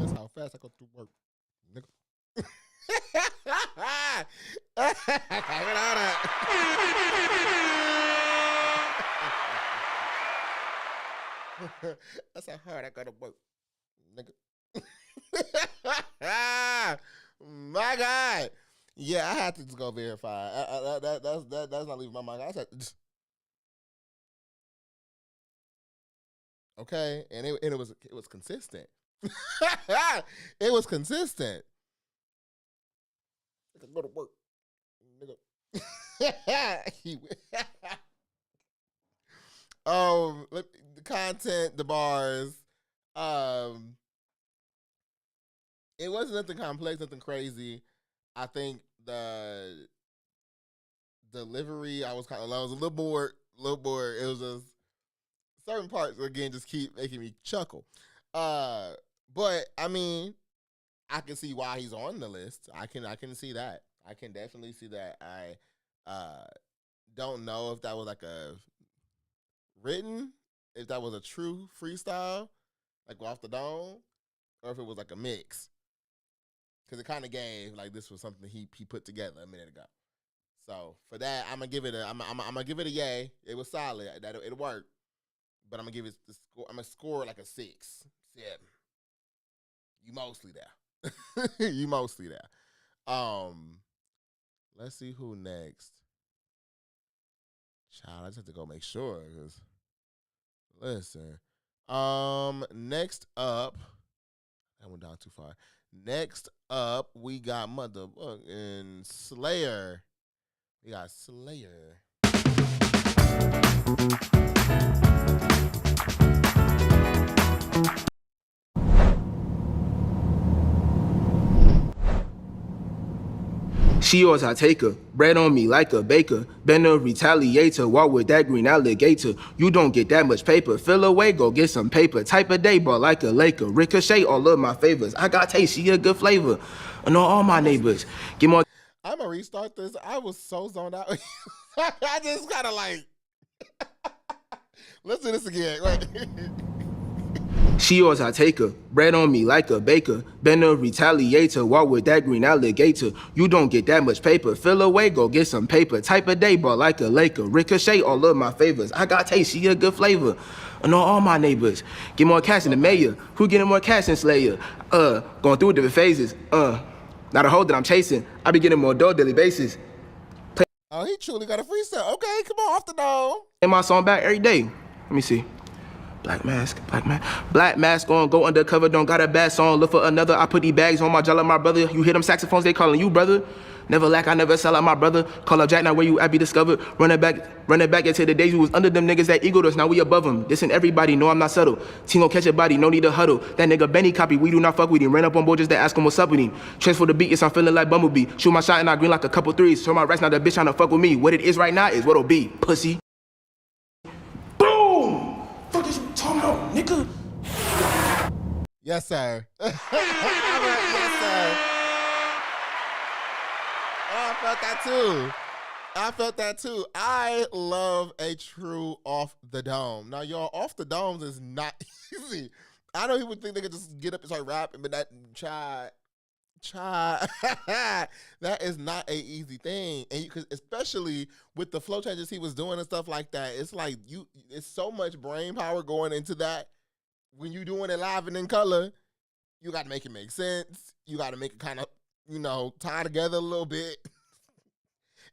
That's how fast I go through work, nigga. That's how hard I gotta work, nigga. My God. Yeah, I had to just go verify. That's not leaving my mind. I said, okay, and it was consistent. It was consistent. I could go to work, nigga. The content, the bars. It wasn't nothing complex, nothing crazy. I think the delivery, I was a little bored little more. It was just certain parts again just keep making me chuckle. But I mean, I can see why he's on the list. I can see that. I can definitely see that. I don't know if that was like a written, if that was a true freestyle, like off the dome, or if it was like a mix. Because it kind of gave like this was something he put together a minute ago. So for that, I'm gonna give it a yay. It was solid. It worked. But I'm gonna give it the score. I'm gonna score like a 6, 7. You mostly there. You mostly there. Let's see who next. Child, I just have to go make sure. Cause listen. Next up, I went down too far. Next up, we got motherfucking Slayer. We got Slayer. She yours, I take her. Bread on me like a baker. Been a retaliator. Walk with that green alligator. You don't get that much paper. Fill away, go get some paper. Type of day, ball like a Laker. Ricochet all of my favors. I got taste, she a good flavor. I know all my neighbors. Get more. I'm gonna restart this. I was so zoned out. I just kind of like. Let's do this again. Right. She yours, I take her. Bread on me like a baker. Been a retaliator. Walk with that green alligator. You don't get that much paper. Fill away, go get some paper. Type of day, ball like a Laker. Ricochet all of my favors. I got taste, she a good flavor. I know all my neighbors. Get more cash than the mayor. Who getting more cash than Slayer? Going through different phases. Not a hoe that I'm chasing. I be getting more dough daily basis. Oh, he truly got a freestyle. Okay, come on, off the dome. Play my song back every day. Let me see. Black mask on, go undercover, don't got a bad song, look for another. I put these bags on my jaw like my brother. You hear them saxophones, they calling you brother. Never lack, I never sell out my brother. Call up Jack, now where you at, be discovered. Run it back into the days we was under them niggas that egoed us, now we above them. Listen, everybody know I'm not subtle. Team gon' catch a body, no need to huddle. That nigga Benny copy, we do not fuck with him. Ran up on board just to ask him what's up with him. Transfer the beat, yes, I'm feeling like Bumblebee. Shoot my shot and I green like a couple threes. Show my rest, now the bitch tryna fuck with me. What it is right now is what'll be, pussy. Boom! Fuck is you talking about, nigga? Yes, sir. Yes, sir. Oh, I felt that too. I love a true off the dome. Now, y'all, off the domes is not easy. I know people think they can just get up and start rapping, but that that is not a easy thing. And cause especially with the flow changes he was doing and stuff like that, it's like it's so much brain power going into that. When you're doing it live and in color, you got to make it make sense. You got to make it kind of, tie together a little bit.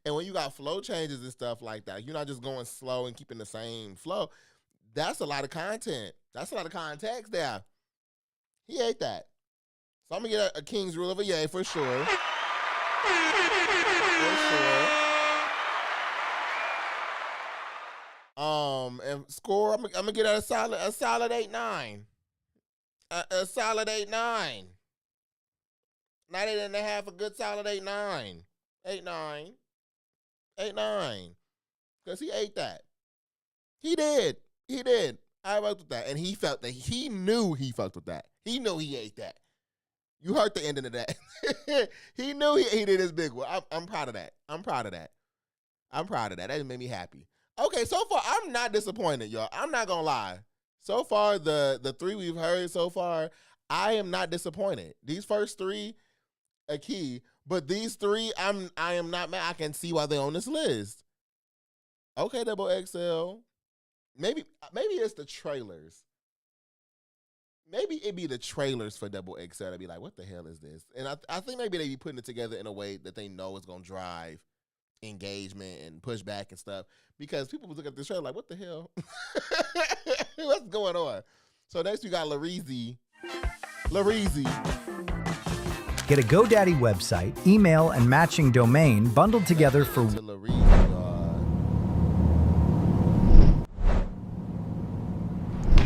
And when you got flow changes and stuff like that, you're not just going slow and keeping the same flow. That's a lot of content. That's a lot of context there. He ate that. So I'm going to get a King's Rule of a yay for sure. For sure. And score, I'm gonna get a solid 8-9. A solid 8-9. Not 8.5, a good solid 8-9. 8-9. 8-9. Because he ate that. He did. I fucked with that. And he felt that he knew he fucked with that. He knew he ate that. You heard the ending of that. He knew he ate his big one. I'm proud of that. That just made me happy. Okay, so far, I'm not disappointed, y'all. I'm not going to lie. So far, the 3 we've heard so far, I am not disappointed. These first 3 are key, but these 3, I am not mad. I can see why they're on this list. Okay, Double XL. Maybe it's the trailers. Maybe it be the trailers for Double XL to be like, what the hell is this? And I think maybe they be putting it together in a way that they know is going to drive engagement and pushback and stuff, because people look at this trailer like, what the hell? What's going on? So next we got Lareezy. Get a GoDaddy website, email, and matching domain bundled together for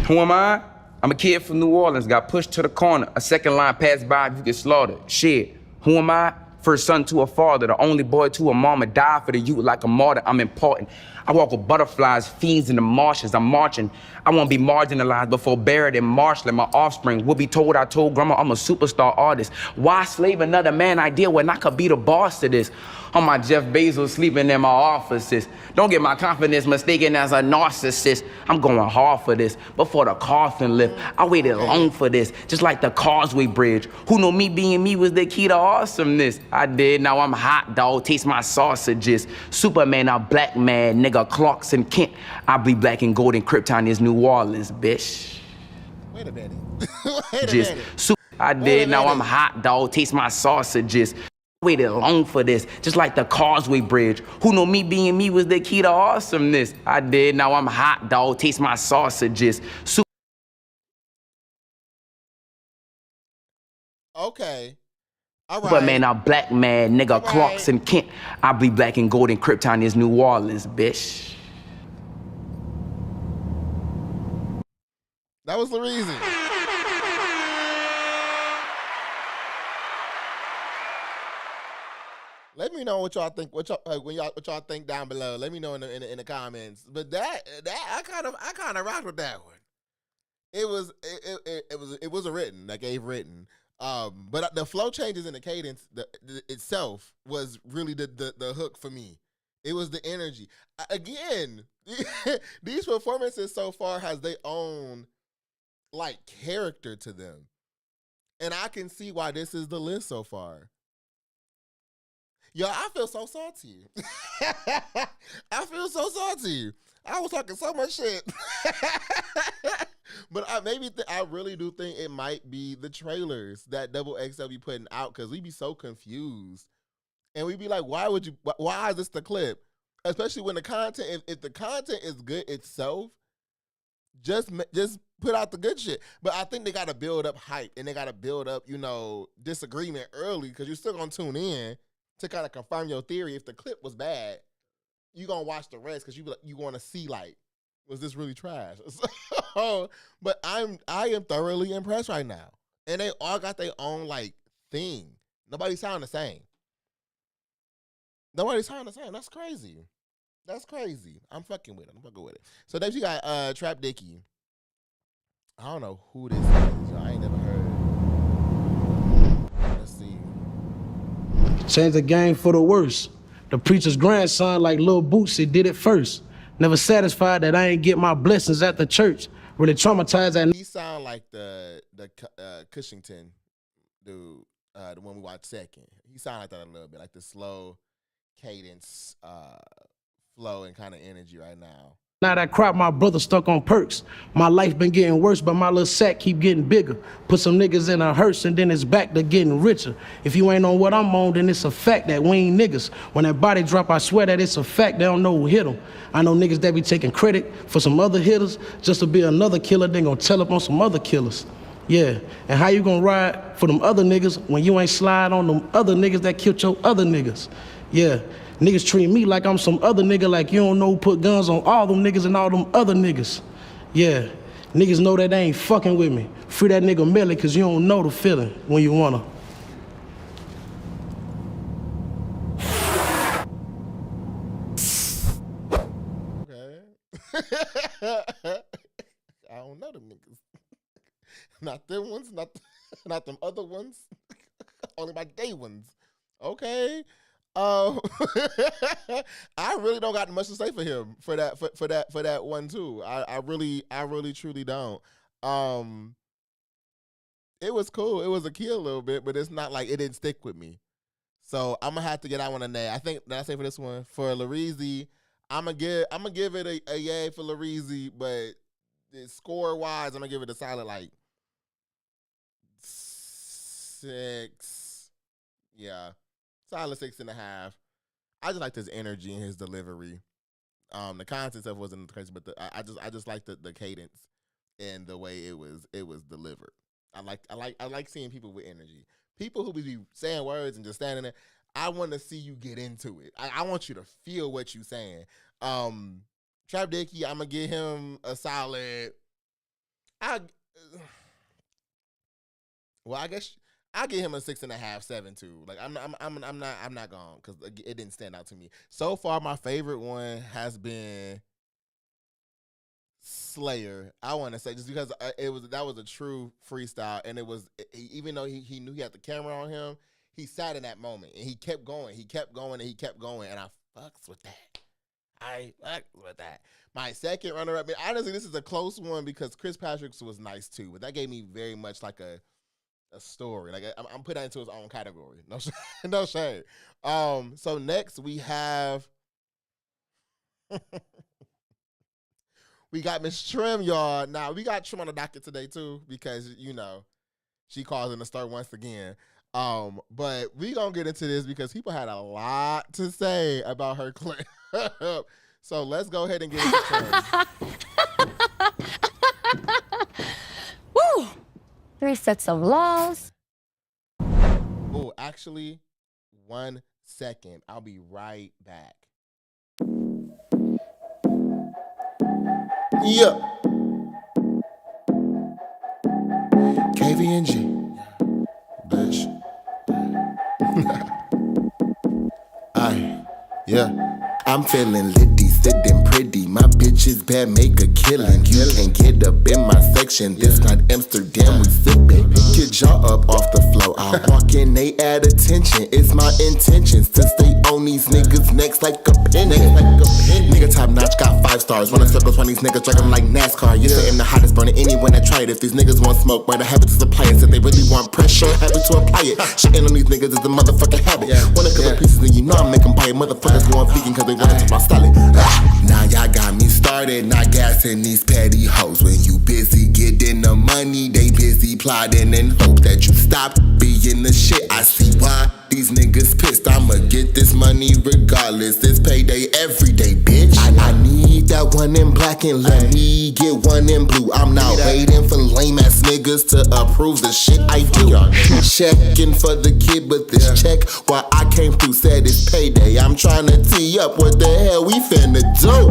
Who am I? I'm a kid from New Orleans, got pushed to the corner. A second line passed by, you get slaughtered. Shit, who am I? First son to a father, the only boy to a mama, die for the youth like a martyr, I'm important. I walk with butterflies, fiends in the marshes, I'm marching. I won't be marginalized before buried in marshland. My offspring will be told I told grandma I'm a superstar artist. Why slave another man idea when I could be the boss to this? On my Jeff Bezos sleeping in my offices. Don't get my confidence mistaken as a narcissist. I'm going hard for this, but for the coffin lift, I waited long for this, just like the Causeway Bridge. Who knew me being me was the key to awesomeness? I did, now I'm hot, dog, taste my sausages. Superman, a black man, nigga, Clarks and Kent. I bleed black and gold in Krypton is New Orleans, bitch. Wait a minute. Wait a minute. I did, now I'm hot, dog, taste my sausages. Waited long for this, just like the Causeway Bridge. Who knew me being me was the key to awesomeness? I did, now I'm hot, dog, taste my sausages. Okay. All right. Superman, a black man, nigga, All right. Clarks and Kent. I bleed black and gold in Krypton is New Orleans, bitch. That was the reason. Let me know what y'all think. What y'all think down below. Let me know in the comments. But that I kind of rocked with that one. It was a written, like Abe written. But the flow changes in the cadence itself was really the hook for me. It was the energy. Again, these performances so far has their own like character to them, and I can see why this is the list so far. Yo, I feel so salty. I feel so salty. I was talking so much shit. But I really do think it might be the trailers that Double XL be putting out, because we be so confused. And we be like, why is this the clip? Especially when the content, if the content is good itself, just put out the good shit. But I think they got to build up hype, and they got to build up, disagreement early, because you're still going to tune in to kind of confirm your theory. If the clip was bad, you're going to watch the rest because you want to see, like, was this really trash? So, but I am thoroughly impressed right now. And they all got their own, like, thing. Nobody sound the same. Nobody sound the same. That's crazy. That's crazy. I'm fucking with it. So next you got Trap Dicky. I don't know who this is. I ain't never heard. Let's see. Change the game for the worse. The preacher's grandson, like Lil Bootsy, did it first. Never satisfied that I ain't get my blessings at the church. Really traumatized that. He sound like the Cushington dude, the one we watched second. He sound like that a little bit, like the slow cadence, flow and kind of energy right now. Now that crop, my brother stuck on perks. My life been getting worse, but my little sack keep getting bigger. Put some niggas in a hearse and then it's back to getting richer. If you ain't on what I'm on, then it's a fact that we ain't niggas. When that body drop, I swear that it's a fact they don't know who hit them. I know niggas that be taking credit for some other hitters just to be another killer, then gonna tell up on some other killers. Yeah, and how you gonna ride for them other niggas when you ain't slide on them other niggas that killed your other niggas? Yeah. Niggas treat me like I'm some other nigga, like you don't know who put guns on all them niggas and all them other niggas. Yeah, niggas know that they ain't fucking with me. Free that nigga Melly, cause you don't know the feeling when you wanna. Okay. I don't know them niggas. Not them ones, not them other ones. Only my day ones. Okay. I really don't got much to say for him for that one too. I really truly don't. It was cool. It was a key a little bit, but it's not like it didn't stick with me. So I'm gonna have to get that one a nay. I think that I say for this one for Lareezy, I'm gonna give it a yay for Lareezy, but score wise, I'm gonna give it a solid like 6. Yeah. Solid 6.5. I just liked his energy and his delivery. The content stuff wasn't crazy, but I just liked the cadence and the way it was delivered. I like seeing people with energy. People who be saying words and just standing there. I want to see you get into it. I want you to feel what you saying. Trap Dicky, I'm gonna give him a solid. I I give him a 6.5, 7 too. Like I'm not gone because it didn't stand out to me so far. My favorite one has been Slayer. I want to say just because that was a true freestyle, and even though he knew he had the camera on him, he sat in that moment and he kept going, and he kept going, and I fucks with that. My second runner-up, honestly, this is a close one because Chris Patrick's was nice too, but that gave me very much like a story. Like I'm putting that into his own category. No, no shade. So next we have we got Miss Trim, y'all. Now we got Trim on the docket today too because she causing the start once again. But we gonna get into this because people had a lot to say about her clip. So let's go ahead and get into Trim. Woo! 3 sets of laws. Oh, actually, 1 second. I'll be right back. Yeah. KVNG. Bitch. Yeah. I'm feeling litty, sitting pretty. My bitch is bad, make a killing. You can get up in my section. This not Amsterdam, we sippin'. Get y'all up off the floor. I walk in, they add attention. It's my intentions to stay on these niggas' necks like a penny. Nigga top notch, got 5 stars. Running circles around these niggas, drag them like NASCAR. You say I'm the hottest, burning anyone that tried it. If these niggas want smoke, right, I have it to supply it. If they really want pressure, happy to apply it. Shitting on these niggas is a motherfucking habit. Want a couple pieces and you know I'm making buy it. Motherfuckers going vegan cause they want to my salad. Now y'all got me started, not gassing these petty hoes. When you busy getting the money, they busy plotting and hope that you stop being the shit. I see why these niggas pissed. I'ma get this money regardless. It's payday every day, bitch. I need that one in black and let me get one in blue. I'm not waiting for lame ass niggas to approve the shit I do. Checking for the kid, but this check while I came through said it's payday. I'm trying to tee up what the hell we finna do.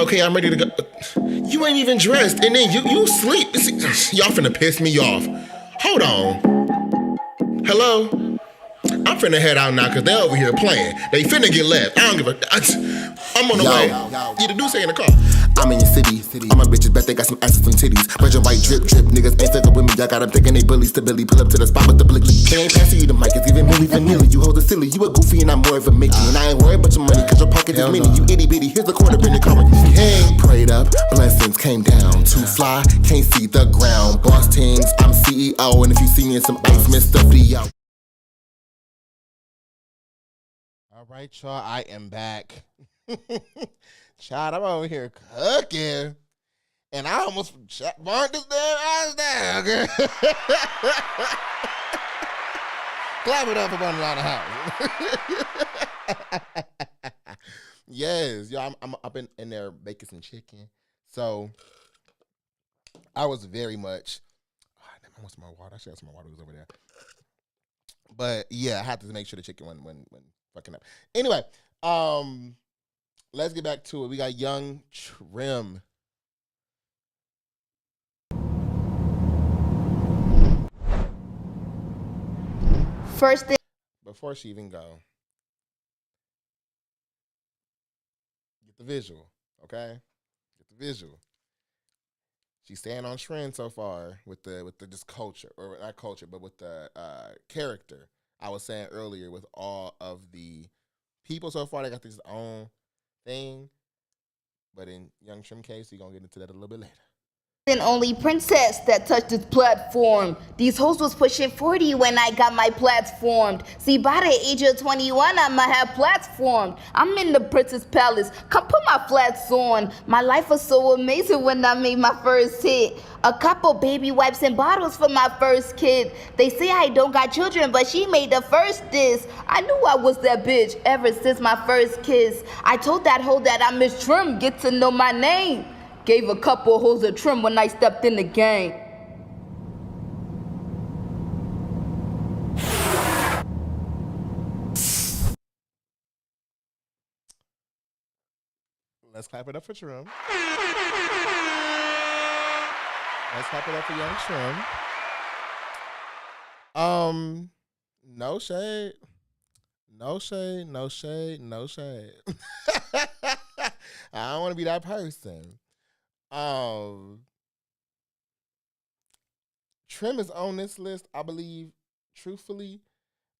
Okay, I'm ready to go. You ain't even dressed, and then you sleep. Y'all finna piss me off. Hold on. Hello? I'm finna head out now cause they over here playing. They finna get left. I don't give a. I'm on the way. Yeah, the dude say in the car. I'm in your city. All my bitches bet they got some asses and titties. Virgin white drip. Niggas ain't fucking with me. I got them thinking they bullies to Billy. Pull up to the spot with the blicky. They ain't passing you the mic. It's even Millie Vanilli. You hold it silly. You a goofy and I'm more of a Mickey. And I ain't worried about your money cause your pocket is mini. You itty bitty. Here's a quarter in the car. Prayed up. Blessings came down. Too fly. Can't see the ground. Boss things. I'm CEO. And if you see me in some ice, Mr. Theo. All right, y'all. I am back. Child, I'm over here cooking. And I almost burnt this damn ass down, girl. Clap it up for running around the house. Yes, y'all, I'm up in there baking some chicken. So I was very much, I want some more water. I should have some more water was over there. But yeah, I had to make sure the chicken when fucking up. Anyway, let's get back to it. We got Young Trim. First thing. Before she even go, get the visual, okay? Get the visual. She's staying on trend so far with the just culture, or not culture, but with the character. I was saying earlier with all of the people so far, they got this own thing. But in Young Trim case, we're gonna get into that a little bit later. And only princess that touched this platform. These hoes was pushing 40 when I got my platformed. See, by the age of 21, I'ma have platformed. I'm in the princess palace. Come put my flats on. My life was so amazing when I made my first hit. A couple baby wipes and bottles for my first kid. They say I don't got children, but she made the first diss. I knew I was that bitch ever since my first kiss. I told that hoe that I miss Trim, get to know my name. Gave a couple hoes a trim when I stepped in the game. Let's clap it up for Trim. Let's clap it up for Young Trim. No shade. No shade, no shade, no shade. I don't want to be that person. Um, Trim is on this list, I believe, truthfully,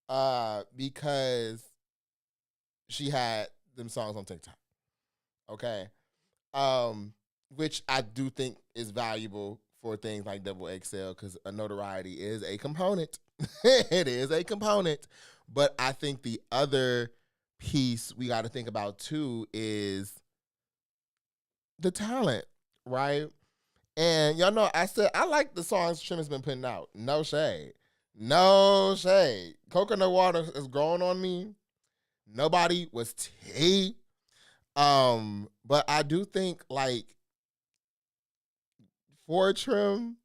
because she had them songs on TikTok. Okay. Which I do think is valuable for things like Double XL because a notoriety is a component. It is a component. But I think the other piece we got to think about too is the talent, right? And y'all know I said I like the songs Trim has been putting out. No shade. No shade. Coconut water is growing on me. Nobody was tea. But I do think like for Trim,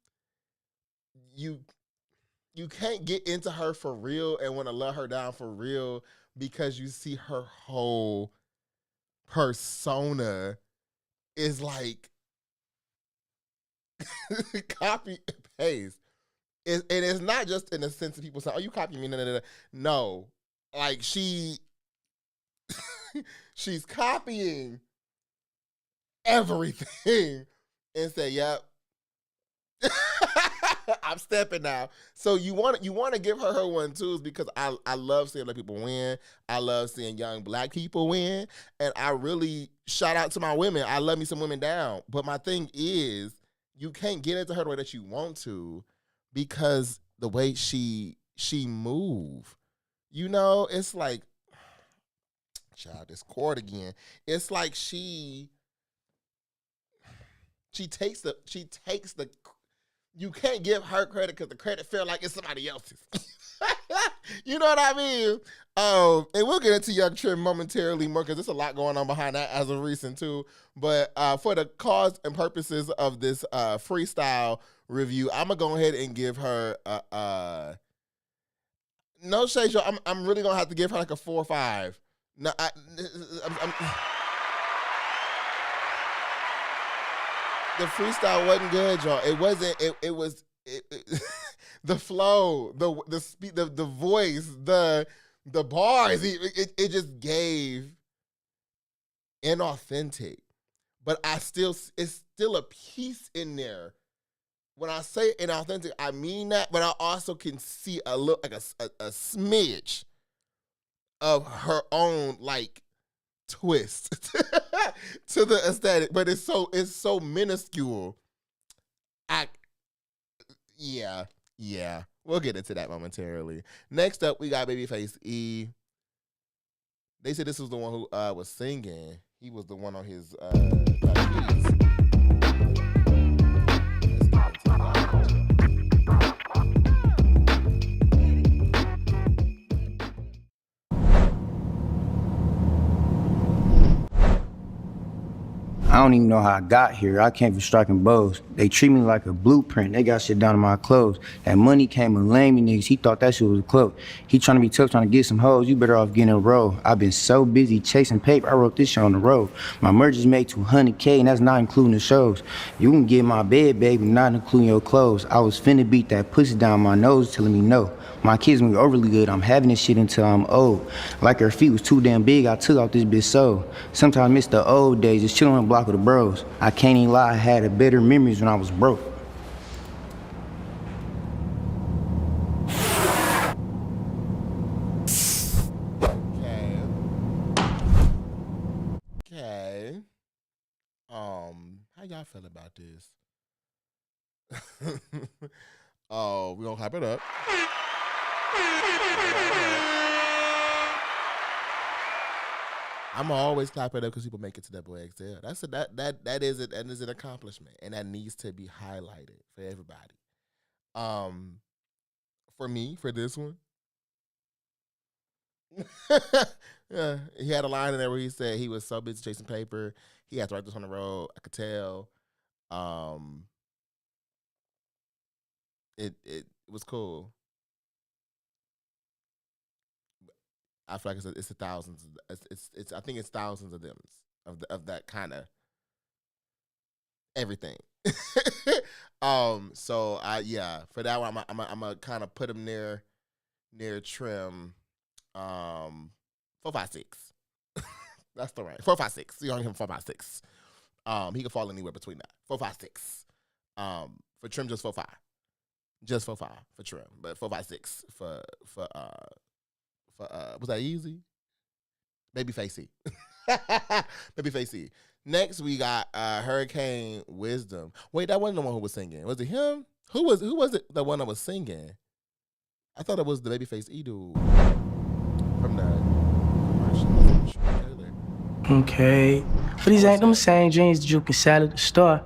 you can't get into her for real and want to let her down for real because you see her whole persona is like copy and paste. And it's not just in the sense of people saying, "Oh, you copy me." No, like she's copying everything and say, "Yep, I'm stepping now." So you want to give her one too, because I love seeing black people win. I love seeing young black people win, and I really shout out to my women. I love me some women down, but my thing is you can't get into her the way that you want to because the way she move, it's like, child, this chord again. It's like she takes the you can't give her credit because the credit feel like it's somebody else's. You know what I mean? And we'll get into Young Trim momentarily more because there's a lot going on behind that as of recent too. But for the cause and purposes of this freestyle review, I'm gonna go ahead and give her no shade, y'all. I'm really gonna have to give her like a 4 or 5. No, I'm the freestyle wasn't good, y'all. It wasn't. It was the flow, the speed, the voice, the bars. It just gave inauthentic. But it's still a piece in there. When I say inauthentic, I mean that, but I also can see a little like a smidge of her own like twist to the aesthetic, but it's so minuscule. Yeah, we'll get into that momentarily. Next up, we got Babyface E. They said this was the one who was singing. He was the one on his piece. I don't even know how I got here. I came from striking bows. They treat me like a blueprint. They got shit down to my clothes. That money came with lame niggas. He thought that shit was a cloak. He trying to be tough, trying to get some hoes. You better off getting a roll. I've been so busy chasing paper. I wrote this shit on the road. My merch is made 200K, and that's not including the shows. You can get my bed, baby, not including your clothes. I was finna beat that pussy down my nose, telling me no. My kids be overly good. I'm having this shit until I'm old. Like her feet was too damn big, I took out this bitch so. Sometimes I miss the old days, just chilling on the block with the bros. I can't even lie, I had better memories when I was broke. Okay. How y'all feel about this? Oh, we gonna clap it up. I'm always clap it up because people make it to Double XL. That is an accomplishment, and that needs to be highlighted for everybody. For me, for this one, yeah, he had a line in there where he said he was so busy chasing paper, he had to write this on the road. I could tell. It was cool. I feel like it's a thousands. I think it's thousands of them of that kind of everything. So for that one, I'm gonna kind of put him near Trim. 456. That's the right 456. You only him 456. He can fall anywhere between that 456. For Trim, just 45. Just 45 for Trim, but 456 for was that easy? Babyface E. Babyface E. Next we got Hurricane Wisdom. Wait, that wasn't the one who was singing. Was it him? Who was it? The one that was singing? I thought it was the Babyface E dude from the commercial. Okay, but these ain't them same jeans that you can sell at the store.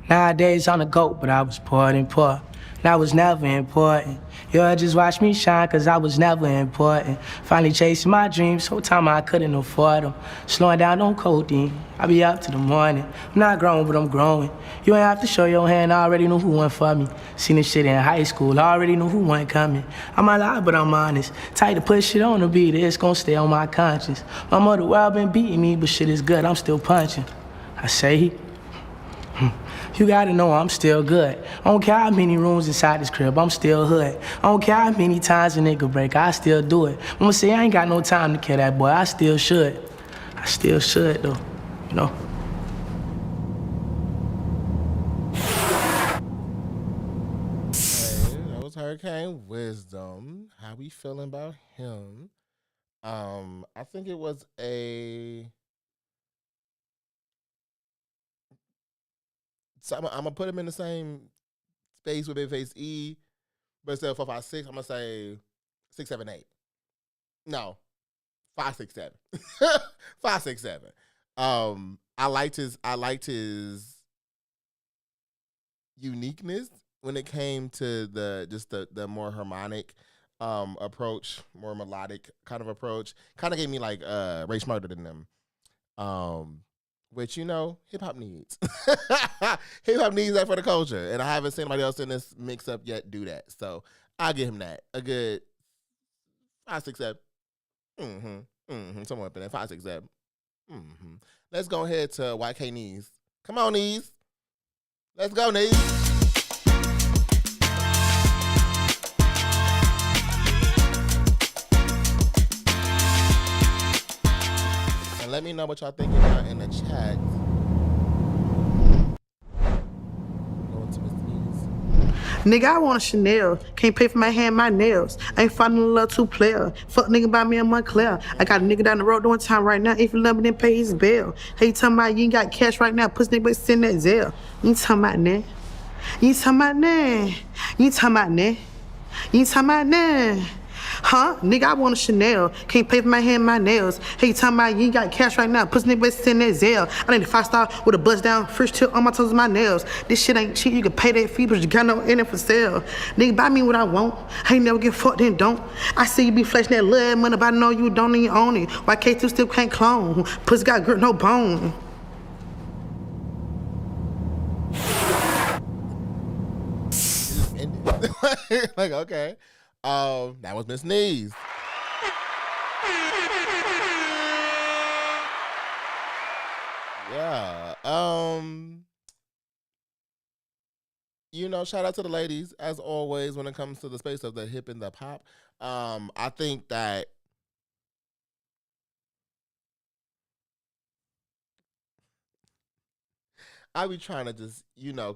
Nowadays I'm a goat, but I was poor and poor. And I was never important. Y'all just watch me shine, cause I was never important. Finally chasing my dreams, whole time I couldn't afford them. Slowing down on codeine, I be up to the morning. I'm not grown, but I'm growing. You ain't have to show your hand, I already knew who went for me. Seen this shit in high school, I already knew who wasn't coming. I might lie, but I'm honest. Tight to put shit on the beat, it's gon' stay on my conscience. My mother well been beating me, but shit is good, I'm still punching. I say, you gotta know I'm still good. I don't care how many rooms inside this crib, I'm still hood. I don't care how many times a nigga break, I still do it. I'ma say I ain't got no time to kill that boy, I still should. I still should though, you know. Okay, that was Hurricane Wisdom. How we feeling about him? I think it was so I'm gonna put him in the same space with Babyface E, but instead of 456, I'm gonna say 678. No, 567. 567. I liked his uniqueness when it came to the more harmonic approach, more melodic kind of approach. Kind of gave me like Ray Schmurder than them. Which, hip hop needs. Hip hop needs that for the culture. And I haven't seen anybody else in this mix up yet do that. So I'll give him that. A good 567. Somewhere up in there. 567. Let's go ahead to YK Knees. Come on, Knees. Let's go, Knees. And let me know what y'all thinking down in the chat. Nigga, I want a Chanel. Can't pay for my hair and my nails. I ain't finding a little two player. Fuck nigga buy me a Montclair. I got a nigga down the road doing time right now. If you love me, then pay his bill. Hey, you talking about you ain't got cash right now? Pussy nigga, send that Zelle. You ain't talking about that. You ain't talking about that. You ain't talking about that. You ain't talking about that. Huh? Nigga, I want a Chanel. Can't pay for my hair and my nails. Hey, you talking about you ain't got cash right now? Pussy nigga, send that Zelle. I need a 5-star with a bust down, first tip on my toes and my nails. This shit ain't cheap. You can pay that fee, but you got no in it for sale. Nigga, buy me what I want. I ain't never get fucked, then don't. I see you be flashing that little money, but I know you don't even own it. Why K2 still can't clone? Pussy got grip, no bone. Like, okay. That was Miss Knees. Yeah. Shout out to the ladies as always when it comes to the space of the hip and the pop. I think that I be trying to just,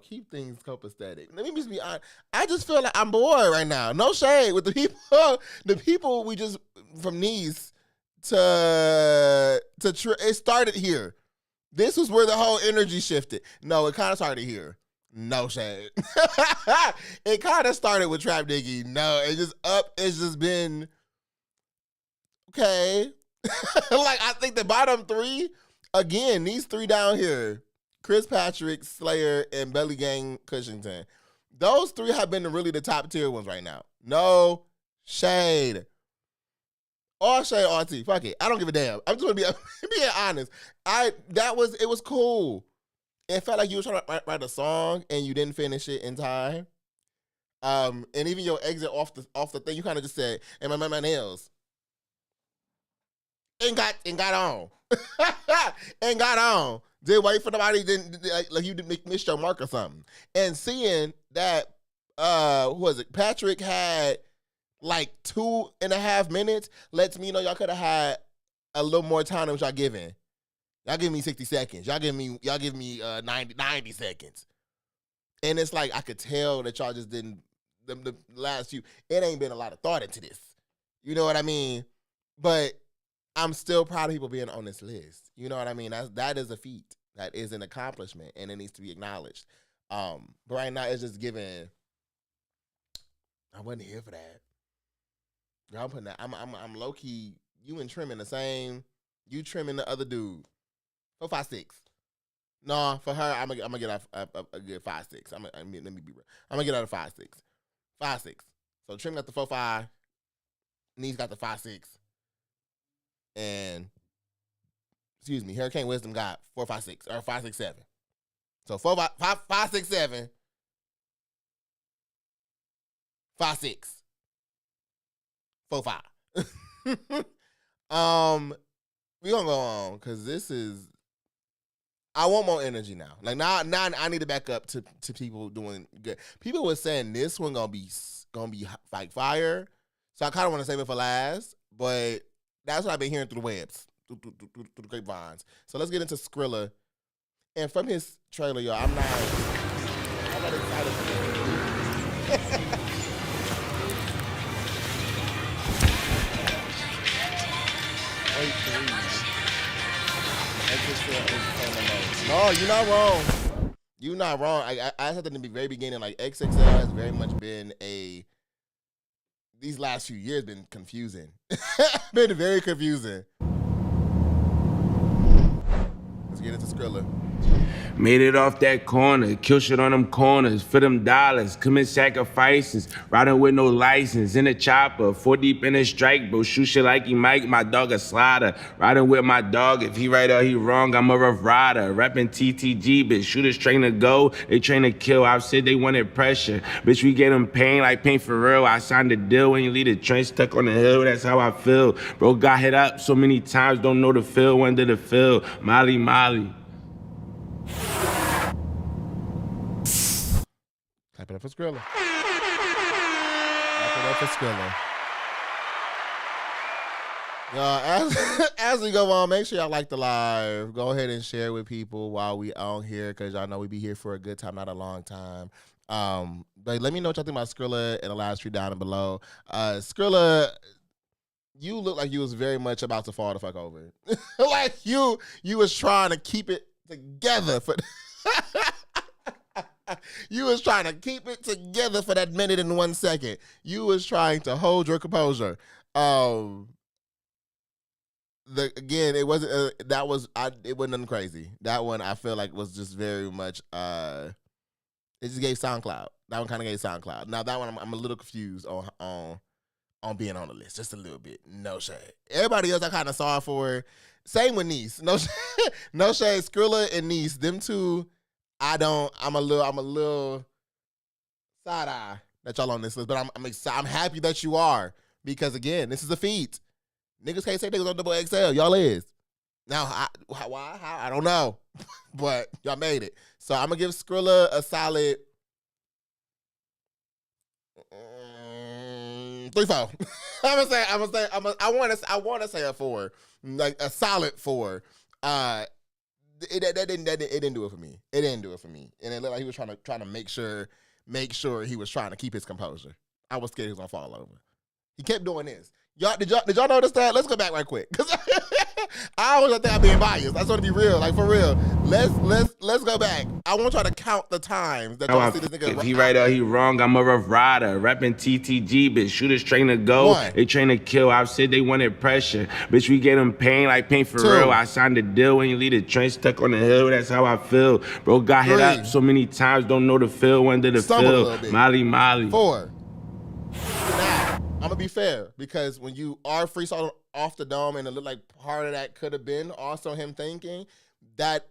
keep things copacetic. Let me just be honest. I just feel like I'm bored right now. No shade with the people we just, from Nice to it started here. This was where the whole energy shifted. No, it kind of started here. No shade. It kind of started with Trap Diggy. No, it's just been, okay. Like, I think the bottom three, again, these three down here, Chris Patrick, Slayer, and Belly Gang Cushington. Those three have been really the top tier ones right now. No shade. All shade, all tea. Fuck it. I don't give a damn. I'm just gonna be being honest. It was cool. It felt like you were trying to write a song and you didn't finish it in time. And even your exit off the thing, you kind of just said, "And my nails." And got on. And got on. Didn't wait for nobody. Didn't like you didn't miss your mark or something. And seeing that, who was it? Patrick had like 2.5 minutes. Lets me know y'all could have had a little more time than what y'all giving. Y'all give me 60 seconds. Y'all give me 90 seconds. And it's like I could tell that y'all just didn't the last few. It ain't been a lot of thought into this. You know what I mean? But I'm still proud of people being on this list. You know what I mean? That is a feat. That is an accomplishment, and it needs to be acknowledged. But right now, it's just giving. I wasn't here for that. Girl, I'm putting that. I'm low key. You and trimming the same. You trimming the other dude. 4, 5, 6. No, for her, I'm gonna get a good 5, 6. Let me be real. I'm gonna get out a 5, 6. 5, 6. So Trim got the 4, 5. Niece got the 5, 6. And excuse me, Hurricane Wisdom got 4, 5, 6 or 5, 6, 7. So 4, 5, 6, 7. 5, 6. 4, 5. We gonna go on because this is. I want more energy now. Like now I need to back up to people doing good. People were saying this one gonna be like fire, so I kind of want to save it for last. But that's what I've been hearing through the webs, through the grapevines. So let's get into Skrilla. And from his trailer, y'all, I'm not excited for it. No, you're not wrong. You're not wrong. I said that in the very beginning, like XXL has very much been these last few years been confusing. Been very confusing. Let's get into Skrilla. Made it off that corner, kill shit on them corners, for them dollars, commit sacrifices, riding with no license, in a chopper, 4 deep in a strike, bro, shoot shit like he Mike, my dog a slider, riding with my dog, if he right or he wrong, I'm a rough rider, rapping TTG, bitch, shooters train to go, they train to kill, I've said they wanted pressure, bitch, we get them pain like pain for real, I signed a deal when you leave the trench stuck on the hill, that's how I feel, bro, got hit up so many times, don't know the feel, when did it feel, Molly. Clap it up for Skrilla. Clap it up for Skrilla. Y'all, as we go on, make sure y'all like the live. Go ahead and share with people while we on here, because y'all know we be here for a good time, not a long time. But let me know what y'all think about Skrilla in the live stream down below. Skrilla, you look like you was very much about to fall the fuck over. Like you was trying to keep it together for you was trying to keep it together for that minute and 1 second. You was trying to hold your composure. Again, it wasn't it wasn't nothing crazy. That one I feel like was just very much it just gave SoundCloud. That one kind of gave SoundCloud. Now that one I'm a little confused on being on the list, just a little bit. No shade. Everybody else I kind of saw for. Same with Niece. No shade. No shade. Skrilla and Niece, them two. I'm a little side eye that y'all on this list, but I'm excited. I'm happy that you are, because again, this is a feat. Niggas can't say niggas on double XL. Y'all is. Now, why? How? I don't know, but y'all made it. So I'm gonna give Skrilla a solid 3, 4. I want to say a 4, like a solid 4. It didn't do it for me. It didn't do it for me. And it looked like he was trying to make sure he was trying to keep his composure. I was scared he was gonna fall over. He kept doing this. Did y'all notice that? Let's go back right quick. Cause I always think I'm being biased. I just want to be real, like for real. Let's go back. I want y'all to count the times that y'all see this nigga. If he right or he wrong, I'm a rough rider. Rapping TTG, bitch. Shooters train to go. 1. They train to kill. I've said they wanted pressure. Bitch, we get them pain like pain for 2. real. I signed a deal when you leave the trench stuck on the hill. That's how I feel. Bro, got 3. hit up so many times, don't know the feel. When did it feel? Molly. 4. Now, I'm gonna be fair, because when you are freestyling off the dome and it looked like part of that could have been also him thinking, that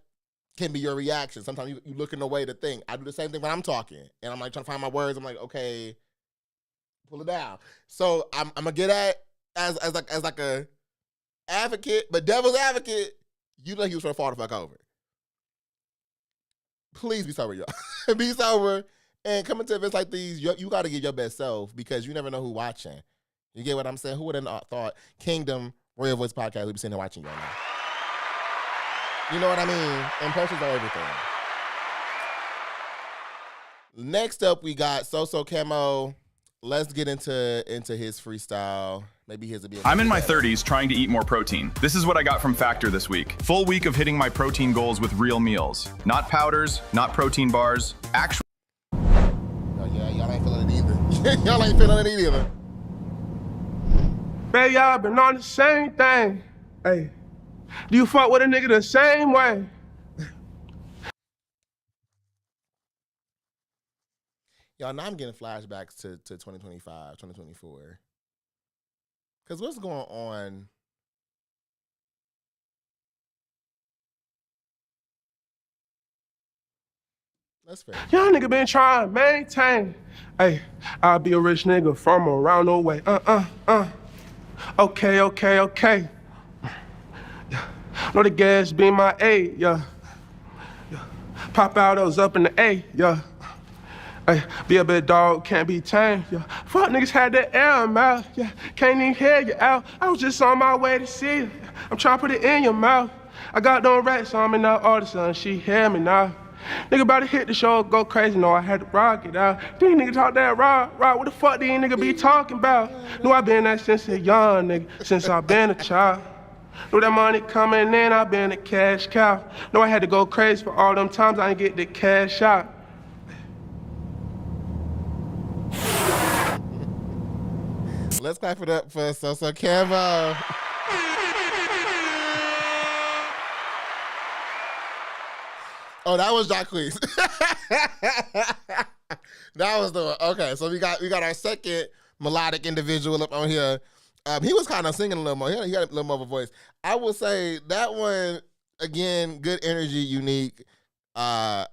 can be your reaction. Sometimes you looking away to think. I do the same thing when I'm talking and I'm like trying to find my words. I'm like, okay, pull it down. So I'm gonna get at as like a advocate, but devil's advocate. You know he was trying to fall the fuck over. please be sober, y'all. Be sober and coming to events like these. You got to give your best self because you never know who's watching. You get what I'm saying? Who would have thought Kingdom Royal Voice Podcast would be sitting there watching y'all now? You know what I mean? Impressions are everything. Next up, we got So Camo. Let's get into his freestyle. Maybe his will be. I'm in my 30s trying to eat more protein. This is what I got from Factor this week. Full week of hitting my protein goals with real meals. Not powders, not protein bars, actual. Yeah, y'all ain't feeling it either. Y'all ain't feeling it either. Baby, y'all been on the same thing. Hey, do you fuck with a nigga the same way? Y'all, now I'm getting flashbacks to 2025, 2024. Because what's going on? That's fair. Y'all nigga been trying to maintain. Hey, I'll be a rich nigga from around the way. Okay. Know the gas be my A, yeah. Pop out those up in the A, yeah. Ay, be a big dog, can't be tamed, yeah. Fuck niggas had that air in mouth, yeah. Can't even hear you out. I was just on my way to see you. I'm trying to put it in your mouth. I got them rats on me now, all the son, she hear me now. Nigga about to hit the show, go crazy, no, I had to rock it out. These niggas talk that rock, what the fuck these niggas be talking about? Knew I been that since a young nigga, since I been a child. Knew that money coming in, I been a cash cow. Know I had to go crazy for all them times I ain't get the cash out. Let's clap it up for So Camo. Oh, that was Jacquees. That was the one. Okay, so we got our second melodic individual up on here. He was kind of singing a little more. He had a little more of a voice. I will say that one again, good energy, unique. I'm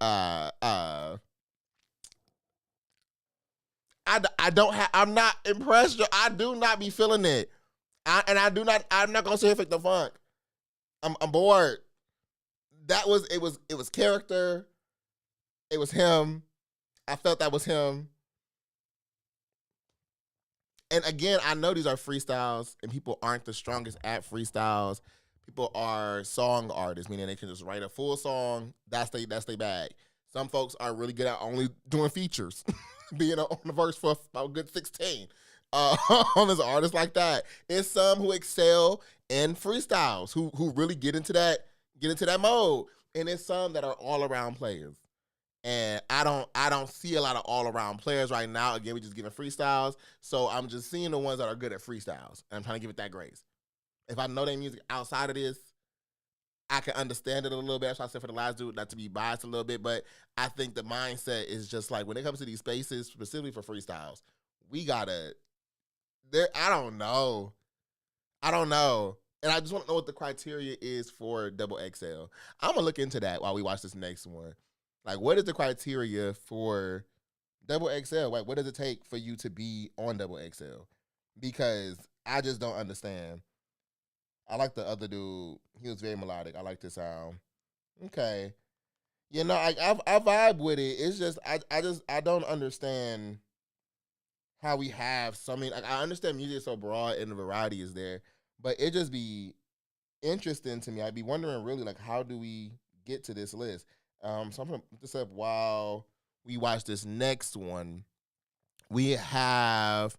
not impressed. I do not be feeling it. I'm not gonna say it fake the funk. I'm bored. It was character. It was him. I felt that was him. And again, I know these are freestyles and people aren't the strongest at freestyles. People are song artists, meaning they can just write a full song. That's their bag. Some folks are really good at only doing features, being on the verse for about a good 16. There's artists like that. It's some who excel in freestyles, who really get into that mode. And it's some that are all around players. And I don't see a lot of all around players right now. Again, we're just giving freestyles. So I'm just seeing the ones that are good at freestyles. And I'm trying to give it that grace. If I know their music outside of this, I can understand it a little bit. That's why I said for the last dude, not to be biased a little bit, but I think the mindset is just like when it comes to these spaces, specifically for freestyles, we gotta. I don't know. And I just want to know what the criteria is for Double XL. I'm gonna look into that while we watch this next one. Like, what is the criteria for Double XL? Like, what does it take for you to be on Double XL? Because I just don't understand. I like the other dude. He was very melodic. I like the sound. Okay. You know, I vibe with it. It's just I don't understand how we have so many. Like, I understand music is so broad and the variety is there, but it just be interesting to me. I'd be wondering really like how do we get to this list? So I'm gonna put this up while we watch this next one. We have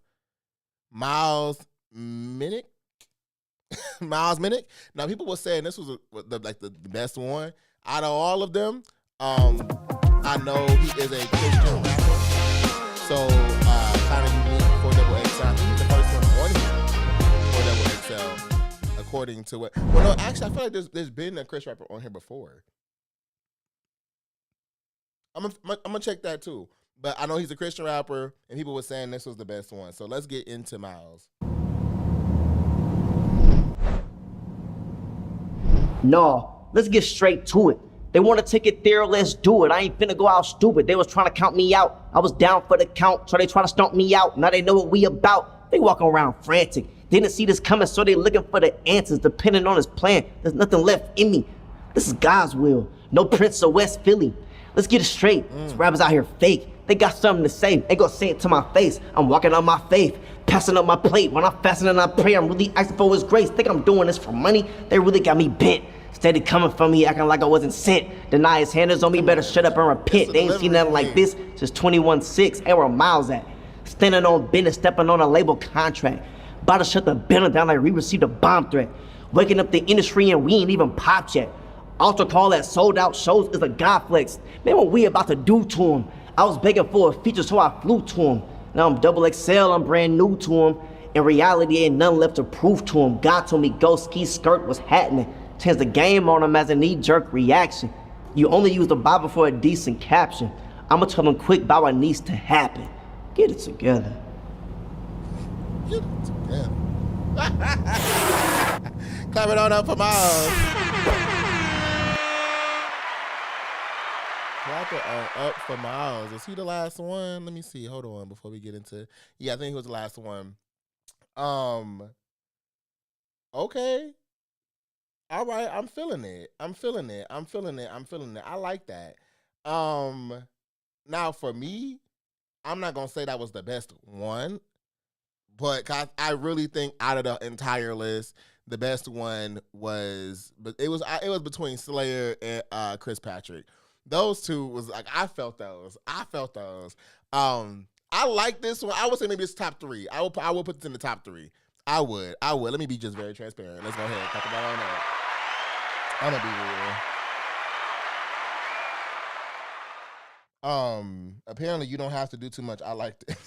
Miles Minnick. Miles Minnick. Now people were saying this was the best one out of all of them. I know he is a Christian rapper, so kind of unique for Double XL. I think he's the first one on here for Double XL, according to what. Well, no, actually, I feel like there's been a Chris rapper on here before. I'm gonna check that too. But I know he's a Christian rapper, and people were saying this was the best one. So let's get into Miles. No, let's get straight to it. They want to take it there, let's do it. I ain't finna go out stupid. They was trying to count me out. I was down for the count, so they trying to stomp me out. Now they know what we about. They walking around frantic. They didn't see this coming, so they looking for the answers. Depending on his plan, there's nothing left in me. This is God's will. No Prince of West Philly. Let's get it straight. These rappers out here fake. They got something to say. They gonna say it to my face. I'm walking on my faith, passing up my plate. When I'm fasting and I pray, I'm really asking for his grace. Think I'm doing this for money? They really got me bent. Steady coming from me, acting like I wasn't sent. Deny his handers on me, better shut up and repent. They ain't seen nothing like this since 21-6. Hey, where Miles at? Standing on business, stepping on a label contract. About to shut the building down like we received a bomb threat. Waking up the industry and we ain't even popped yet. Altar call at sold out shows is a god flex. Man, what we about to do to him? I was begging for a feature, so I flew to him. Now I'm double XL, I'm brand new to him. In reality, ain't nothing left to prove to him. God told me go ski skirt was happening. Changed the game on him as a knee-jerk reaction. You only use the Bible for a decent caption. I'ma tell him quick about what needs to happen. Get it together. Get it together. Clap it on up for Miles. Clap it on up for Miles. Was he the last one? Let me see. Hold on before we get into. Yeah, I think he was the last one. Okay. All right, I'm feeling it. I like that. Now for me, I'm not gonna say that was the best one, but I really think out of the entire list, the best one was, but it was between Slayer and Chris Patrick. Those two was like I felt those. I like this one. I would say maybe it's top 3. I will put this in the top 3. I would. Let me be just very transparent. Let's go ahead and talk about it on that. I'm gonna be real. Apparently you don't have to do too much. I liked it.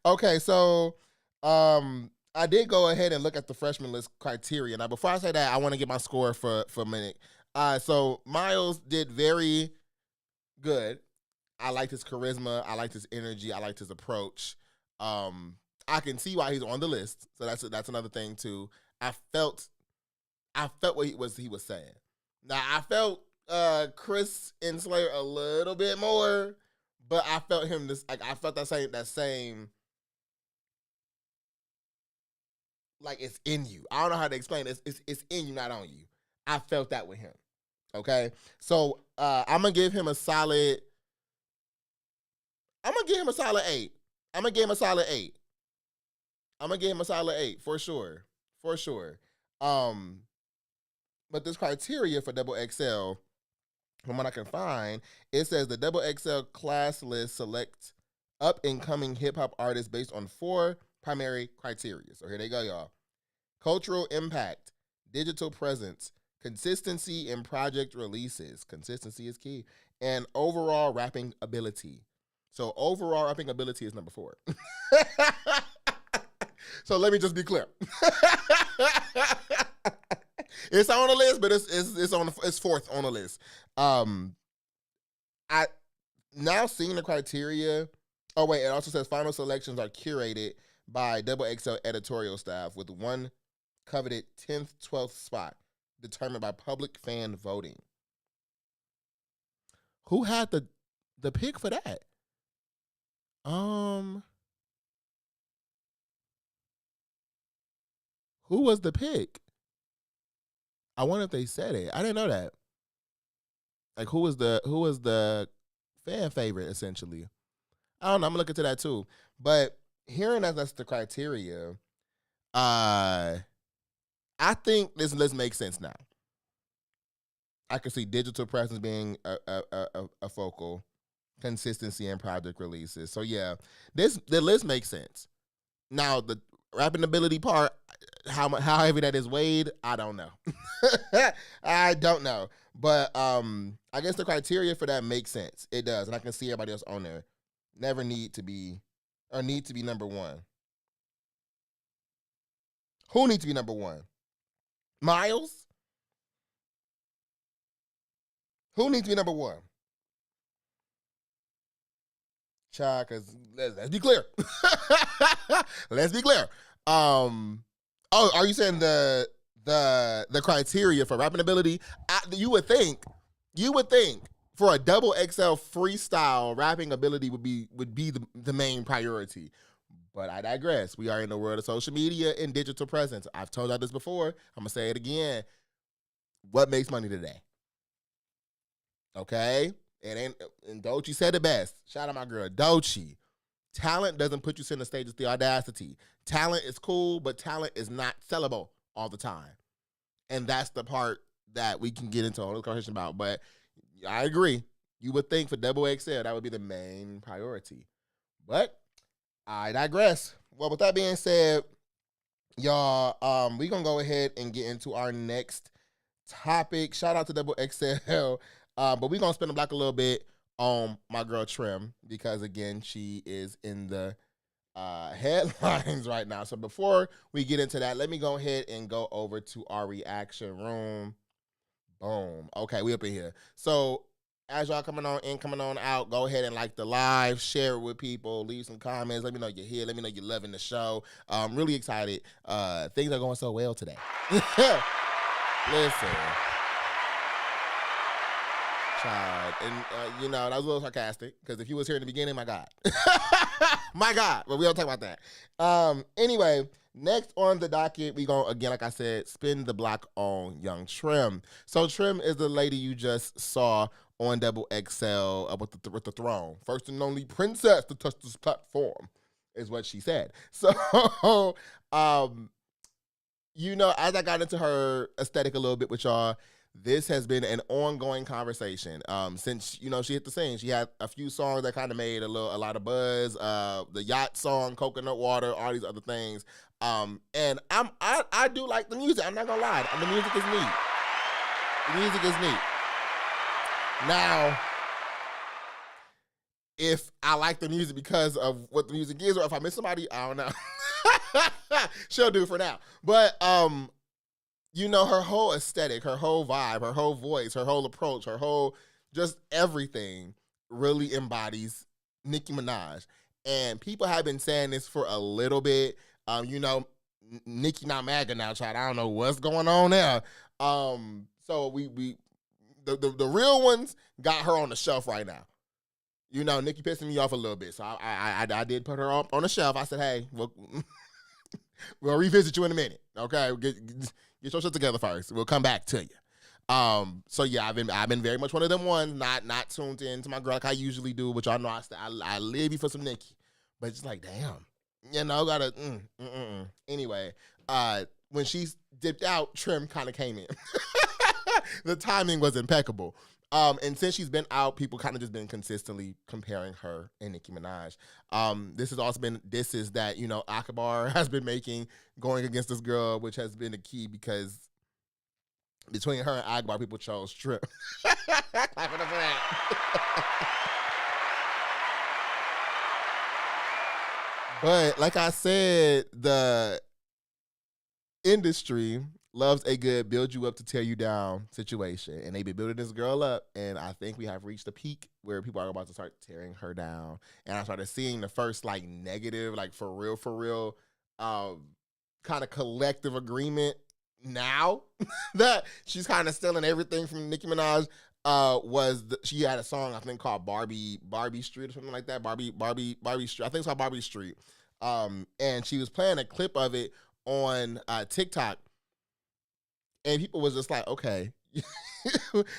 Okay, so I did go ahead and look at the freshman list criteria. Now, before I say that, I want to get my score for a minute. So Miles did very good. I liked his charisma. I liked his energy. I liked his approach. I can see why he's on the list. So that's another thing too. I felt what he was saying. Now I felt Chris and Slayer a little bit more, but I felt him I felt that same like it's in you. I don't know how to explain it. It's in you, not on you. I felt that with him. Okay, so I'm gonna give him a solid 8. I'm gonna give him a solid 8 for sure. But this criteria for Double XL, from what I can find, it says the Double XL class list selects up and coming hip hop artists based on 4 primary criteria. So here they go, y'all. Cultural impact, digital presence, consistency in project releases. Consistency is key. And overall rapping ability. So overall rapping ability is number 4. So let me just be clear. It's on the list, but it's 4th on the list. I now seeing the criteria. Oh wait, it also says final selections are curated by Double XL editorial staff with one coveted 10th, 12th spot determined by public fan voting. Who had the pick for that? Who was the pick? I wonder if they said it. I didn't know that. Like who was the fan favorite essentially? I don't know. I'm gonna look into that too. But hearing that's the criteria, I think this list makes sense now. I can see digital presence being a focal, consistency in project releases. So yeah, the list makes sense. Now the rapping ability part, how heavy that is weighed, I don't know. I don't know. But I guess the criteria for that makes sense. It does, and I can see everybody else on there. Need to be number 1. Who needs to be number 1? Miles? Who needs to be number 1? Child, because let's be clear. Let's be clear. Oh, are you saying the criteria for rapping ability? You would think for a Double XL freestyle, rapping ability would be the main priority. But I digress. We are in the world of social media and digital presence. I've told y'all this before. I'm gonna say it again. What makes money today? Okay, And Doechii said it best. Shout out my girl, Doechii. Talent doesn't put you center stage, it's the audacity. Talent is cool, but talent is not sellable all the time. And that's the part that we can get into a whole conversation about. But I agree. You would think for Double XL, that would be the main priority. But I digress. Well, with that being said, y'all, we're going to go ahead and get into our next topic. Shout out to Double XL. But we're going to spin the block a little bit on my girl Trim because, again, she is in the headlines right now. So before we get into that, let me go ahead and go over to our reaction room. Boom. Okay, we up in here. So as y'all coming on in, coming on out, go ahead and like the live, share it with people, leave some comments. Let me know you're here. Let me know you're loving the show. I'm really excited. Things are going so well today. Listen. Child. And, you know, that was a little sarcastic because if you was here in the beginning, my God. My God. But we don't talk about that. Anyway, next on the docket, we going to, again, like I said, spin the block on young Trim. So Trim is the lady you just saw on Double XL with the throne. First and only princess to touch this platform is what she said. So, you know, as I got into her aesthetic a little bit with y'all, this has been an ongoing conversation since, you know, she hit the scene. She had a few songs that kind of made a lot of buzz. The yacht song, Coconut Water, all these other things. And I do like the music. I'm not gonna lie. The music is neat. The music is neat. Now, if I like the music because of what the music is, or if I miss somebody, I don't know. She'll do for now. But you know, her whole aesthetic, her whole vibe, her whole voice, her whole approach, her whole just everything really embodies Nicki Minaj. And people have been saying this for a little bit. You know, Nicki not MAGA now, child. I don't know what's going on there. So the real ones got her on the shelf right now. You know, Nicki pissing me off a little bit. So I did put her up on the shelf. I said, hey, we'll revisit you in a minute. Okay, get your shit together first. We'll come back to you. So yeah, I've been very much one of them ones, not tuned in to my girl like I usually do, which y'all know I live you for some Nicki. But it's like, damn, you know, gotta Anyway, when she dipped out, Trim kind of came in. The timing was impeccable. And since she's been out, people kind of just been consistently comparing her and Nicki Minaj. This has also been disses that, you know, Akbar has been making going against this girl, which has been a key because between her and Akbar, people chose Trim. Clap it up for that. But like I said, the industry loves a good build you up to tear you down situation. And they've been building this girl up. And I think we have reached a peak where people are about to start tearing her down. And I started seeing the first like negative, like for real, kind of collective agreement now that she's kind of stealing everything from Nicki Minaj. She had a song I think called Barbie Street or something like that. Barbie Street. I think it's called Barbie Street. And she was playing a clip of it on TikTok. And people was just like, okay,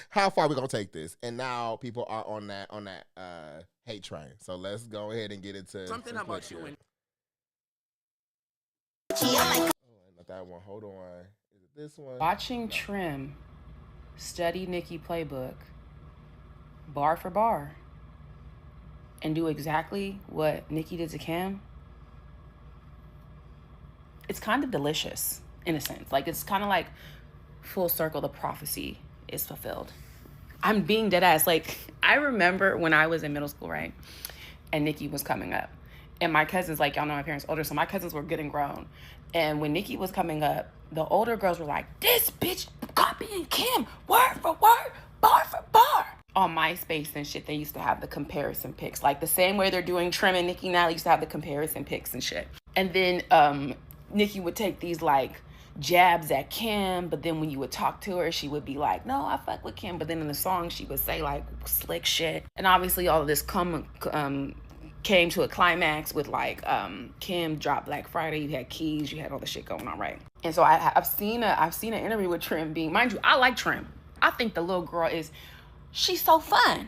how far are we gonna take this? And now people are on that hate train. So let's go ahead and get into something about you. Oh, not that one. Hold on. Is it this one? Watching Trim study Nicki playbook bar for bar and do exactly what Nicki did to Cam. It's kind of delicious in a sense. Like it's kind of like full circle, the prophecy is fulfilled. I'm being dead ass. Like, I remember when I was in middle school, right? And Nicki was coming up. And my cousins, like, y'all know my parents older, so my cousins were good and grown. And when Nicki was coming up, the older girls were like, this bitch copying Kim, word for word, bar for bar. On MySpace and shit, they used to have the comparison pics. Like, the same way they're doing Trim and Nicki now, they used to have the comparison pics and shit. And then Nicki would take these, like, jabs at Kim, but then when you would talk to her, she would be like, no, I fuck with Kim. But then in the song, she would say like slick shit. And obviously all of this came to a climax with like Kim dropped Black Friday. You had Keys, you had all the shit going on, right? And so I've seen an interview with Trim being, mind you, I like Trim. I think the little girl she's so fun.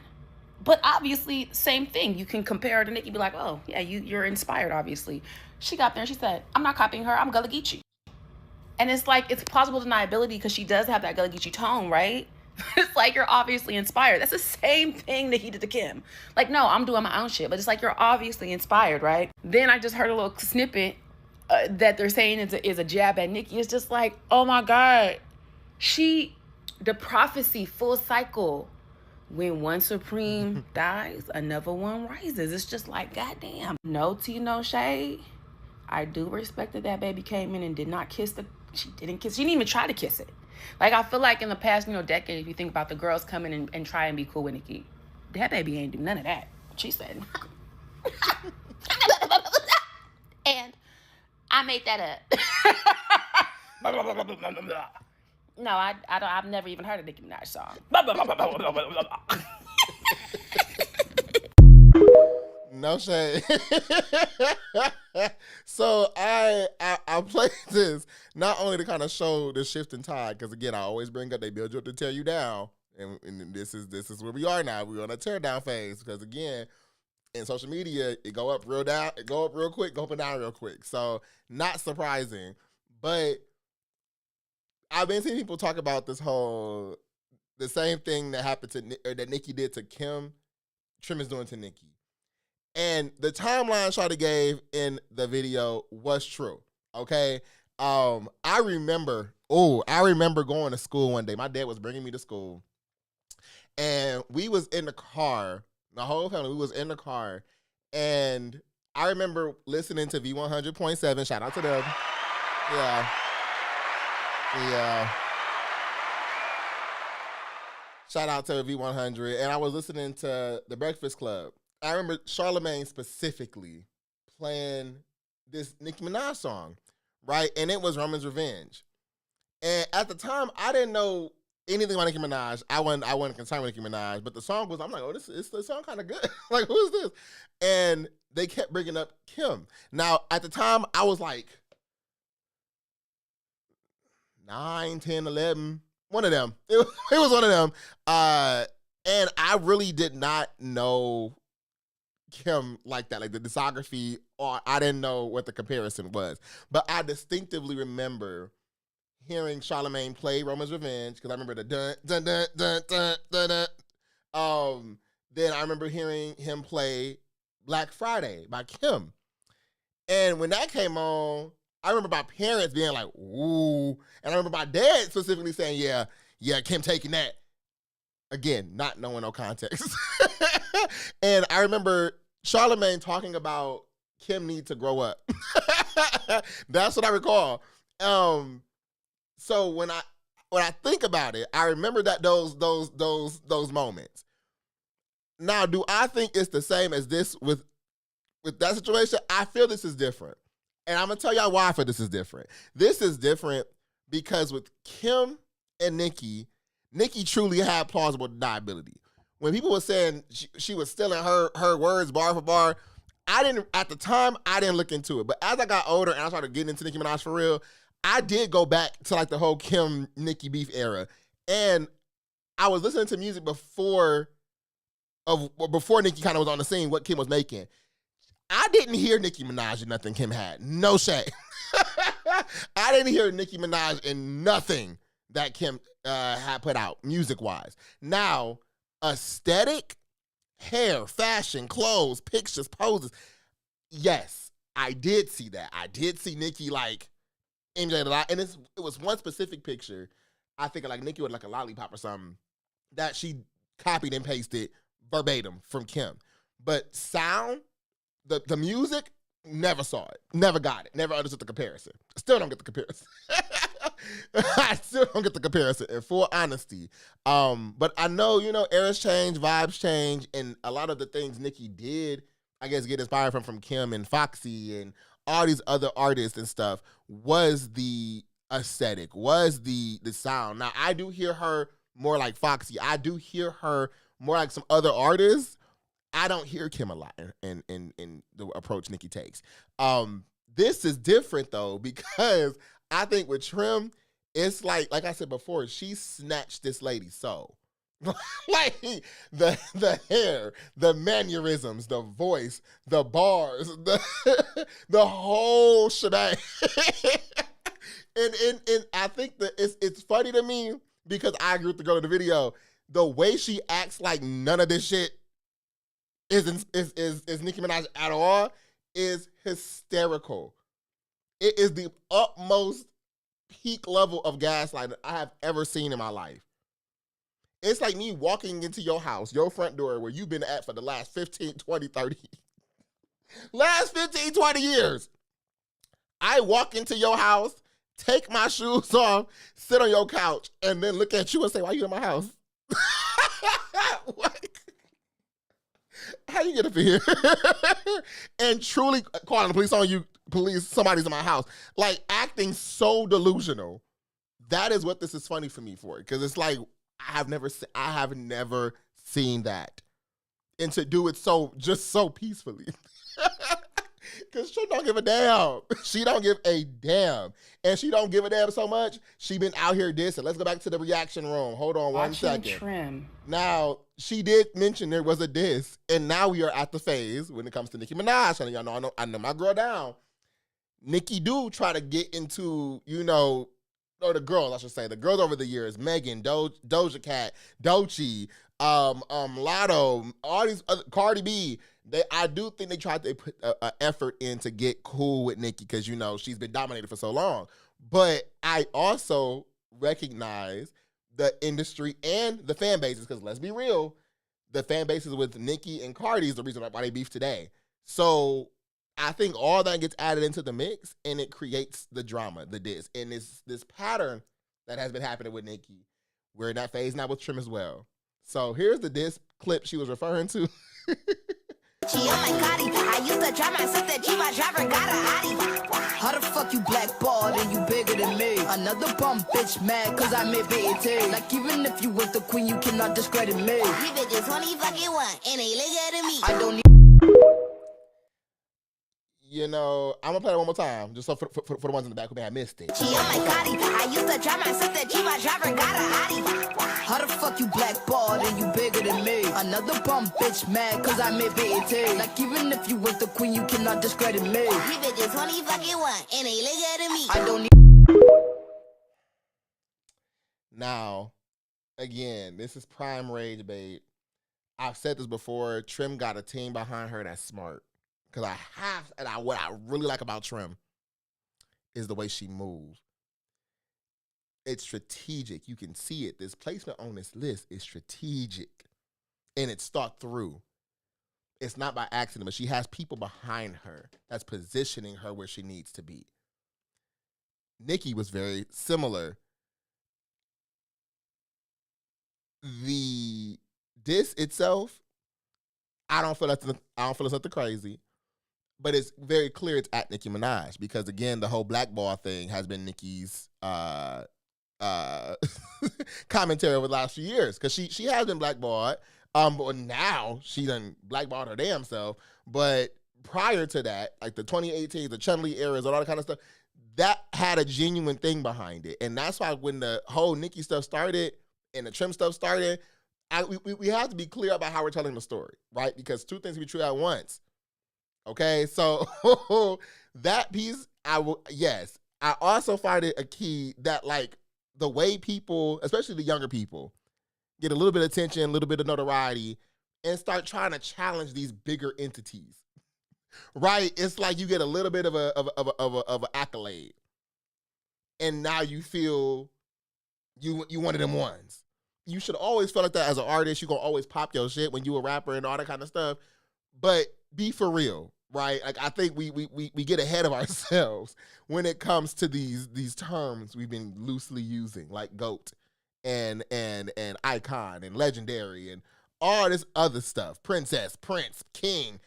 But obviously, same thing. You can compare her to Nicki, be like, oh, yeah, you're inspired, obviously. She got there and she said, I'm not copying her, I'm Gullah Geechee. And it's like, it's plausible deniability because she does have that Gullah Geechee tone, right? It's like, you're obviously inspired. That's the same thing that he did to Kim. Like, no, I'm doing my own shit, but it's like, you're obviously inspired, right? Then I just heard a little snippet that they're saying is a jab at Nicki. It's just like, oh my God. The prophecy, full cycle. When one supreme dies, another one rises. It's just like, goddamn. No tea, no shade. I do respect that baby came in and did not kiss she didn't even try to kiss it. Like, I feel like in the past, decade, if you think about the girls coming and try and be cool with Nicki, that baby ain't do none of that. She said, and I made that up. No, I've never even heard a Nicki Minaj song. No shade. So I played this not only to kind of show the shift in tide, because again, I always bring up they build you up to tear you down, and this is where we are now. We're on a tear down phase because again, in social media, it go up real quick, go up and down real quick. So not surprising, but I've been seeing people talk about the same thing that happened that Nicki did to Kim, Trim is doing to Nicki. And the timeline Shawty gave in the video was true. Okay. I remember going to school one day. My dad was bringing me to school. And we was in the car. The whole family, we was in the car. And I remember listening to V100.7. Shout out to them. Yeah. Shout out to V100. And I was listening to The Breakfast Club. I remember Charlamagne specifically playing this Nicki Minaj song, right? And it was Roman's Revenge. And at the time, I didn't know anything about Nicki Minaj. I wasn't concerned with Nicki Minaj, but the song was, I'm like, oh, the song kind of good. Like, who is this? And they kept bringing up Kim. Now, at the time, I was like 9, 10, 11, one of them. It was one of them. And I really did not know Kim like that, like the discography, or I didn't know what the comparison was. But I distinctively remember hearing Charlamagne play Roman's Revenge, because I remember the dun dun dun dun dun dun dun. Then I remember hearing him play Black Friday by Kim. And when that came on, I remember my parents being like, ooh. And I remember my dad specifically saying, yeah, Kim taking that. Again, not knowing no context. And I remember Charlamagne talking about Kim need to grow up. That's what I recall. So when I think about it, I remember that those moments. Now, do I think it's the same as this with that situation? I feel this is different. And I'm going to tell y'all why I feel this is different. This is different because with Kim and Nicki truly had plausible deniability. When people were saying she was stealing her words bar for bar, at the time, I didn't look into it. But as I got older and I started getting into Nicki Minaj for real, I did go back to like the whole Kim-Nicki beef era. And I was listening to music before Nicki kind of was on the scene, what Kim was making. I didn't hear Nicki Minaj in nothing Kim had. No shade. I didn't hear Nicki Minaj in nothing that Kim had put out, music-wise. Now, aesthetic, hair, fashion, clothes, pictures, poses, yes, I did see that. I did see Nicki, like, MJ a lot. And it was one specific picture, I think, like, Nicki with, like, a lollipop or something, that she copied and pasted verbatim from Kim. But sound, the music, never saw it. Never got it. Never understood the comparison. Still don't get the comparison. I still don't get the comparison, in full honesty. But I know, eras change, vibes change, and a lot of the things Nicki did, I guess, get inspired from Kim and Foxy and all these other artists and stuff, was the aesthetic, was the sound. Now, I do hear her more like Foxy. I do hear her more like some other artists. I don't hear Kim a lot in the approach Nicki takes. This is different, though, because I think with Trim, it's like I said before, she snatched this lady's soul. Like the hair, the mannerisms, the voice, the bars, the whole shebang. and I think that it's funny to me because I agree with the girl in the video. The way she acts like none of this shit is Nicki Minaj at all is hysterical. It is the utmost peak level of gaslighting I have ever seen in my life. It's like me walking into your house, your front door, where you've been at for the last 15, 20, 30, last 15, 20 years. I walk into your house, take my shoes off, sit on your couch, and then look at you and say, why are you in my house? What? How you get up here? And truly calling the police on you, police, somebody's in my house. Like acting so delusional. That is what this is funny for me for. Because it's like, I have never seen that. And to do it so peacefully. Because she don't give a damn. She don't give a damn. And she don't give a damn so much, she been out here dissing. Let's go back to the reaction room. Hold on one second. Trim. Now, she did mention there was a diss, and now we are at the phase when it comes to Nicki Minaj. And y'all know, I know my girl down. Nicki do try to get into, or the girls, I should say, the girls over the years, Megan, Doja Cat, Doechii, Lotto, all these other, Cardi B, I do think they tried to put an effort in to get cool with Nicki because, she's been dominated for so long. But I also recognize the industry and the fan bases because let's be real, the fan bases with Nicki and Cardi is the reason why they beef today. So I think all that gets added into the mix and it creates the drama, the diss. And it's this pattern that has been happening with Nicki. We're in that phase now with Trim as well. So here's the diss clip she was referring to. She on my Gotti. I used to drive myself that G, my driver got a Audi. How the fuck you blackballed and you bigger than me? Another bum bitch mad cause I made BET. Like even if you was the queen, you cannot discredit me. You bitches only fucking one and they look at me. I don't need. I'm gonna play it one more time, just so for the ones in the back who may have missed it. She on my Gotti. I used to drive myself that G, my driver got a Audi. How the fuck you blackballed and you bigger than me? Another bum bitch mad cause I made BET. Like even if you was the queen, you cannot discredit me. You bitches only fucking one and they look at me. I don't need. Now, again, this is prime rage, babe. I've said this before. Trim got a team behind her that's smart. Because what I really like about Trim is the way she moves. It's strategic. You can see it. This placement on this list is strategic. And it's thought through. It's not by accident, but she has people behind her that's positioning her where she needs to be. Nicki was very similar. The diss itself, I don't feel it's nothing crazy. But it's very clear it's at Nicki Minaj because, again, the whole blackball thing has been Nicki's commentary over the last few years because she has been blackballed. But now she done blackballed her damn self. But prior to that, like the 2018, the Chun-Li eras, all that kind of stuff, that had a genuine thing behind it. And that's why when the whole Nicki stuff started and the Trim stuff started, we have to be clear about how we're telling the story, right? Because two things can be true at once. Okay, so that piece, yes. I also find it a key that, like, the way people, especially the younger people, get a little bit of attention, a little bit of notoriety, and start trying to challenge these bigger entities. Right? It's like you get a little bit of an accolade, and now you feel you one of them ones. You should always feel like that as an artist. You gonna always pop your shit when you a rapper and all that kind of stuff, but be for real. Right, like I think we get ahead of ourselves when it comes to these terms we've been loosely using, like GOAT and icon and legendary and all this other stuff. Princess, Prince, King.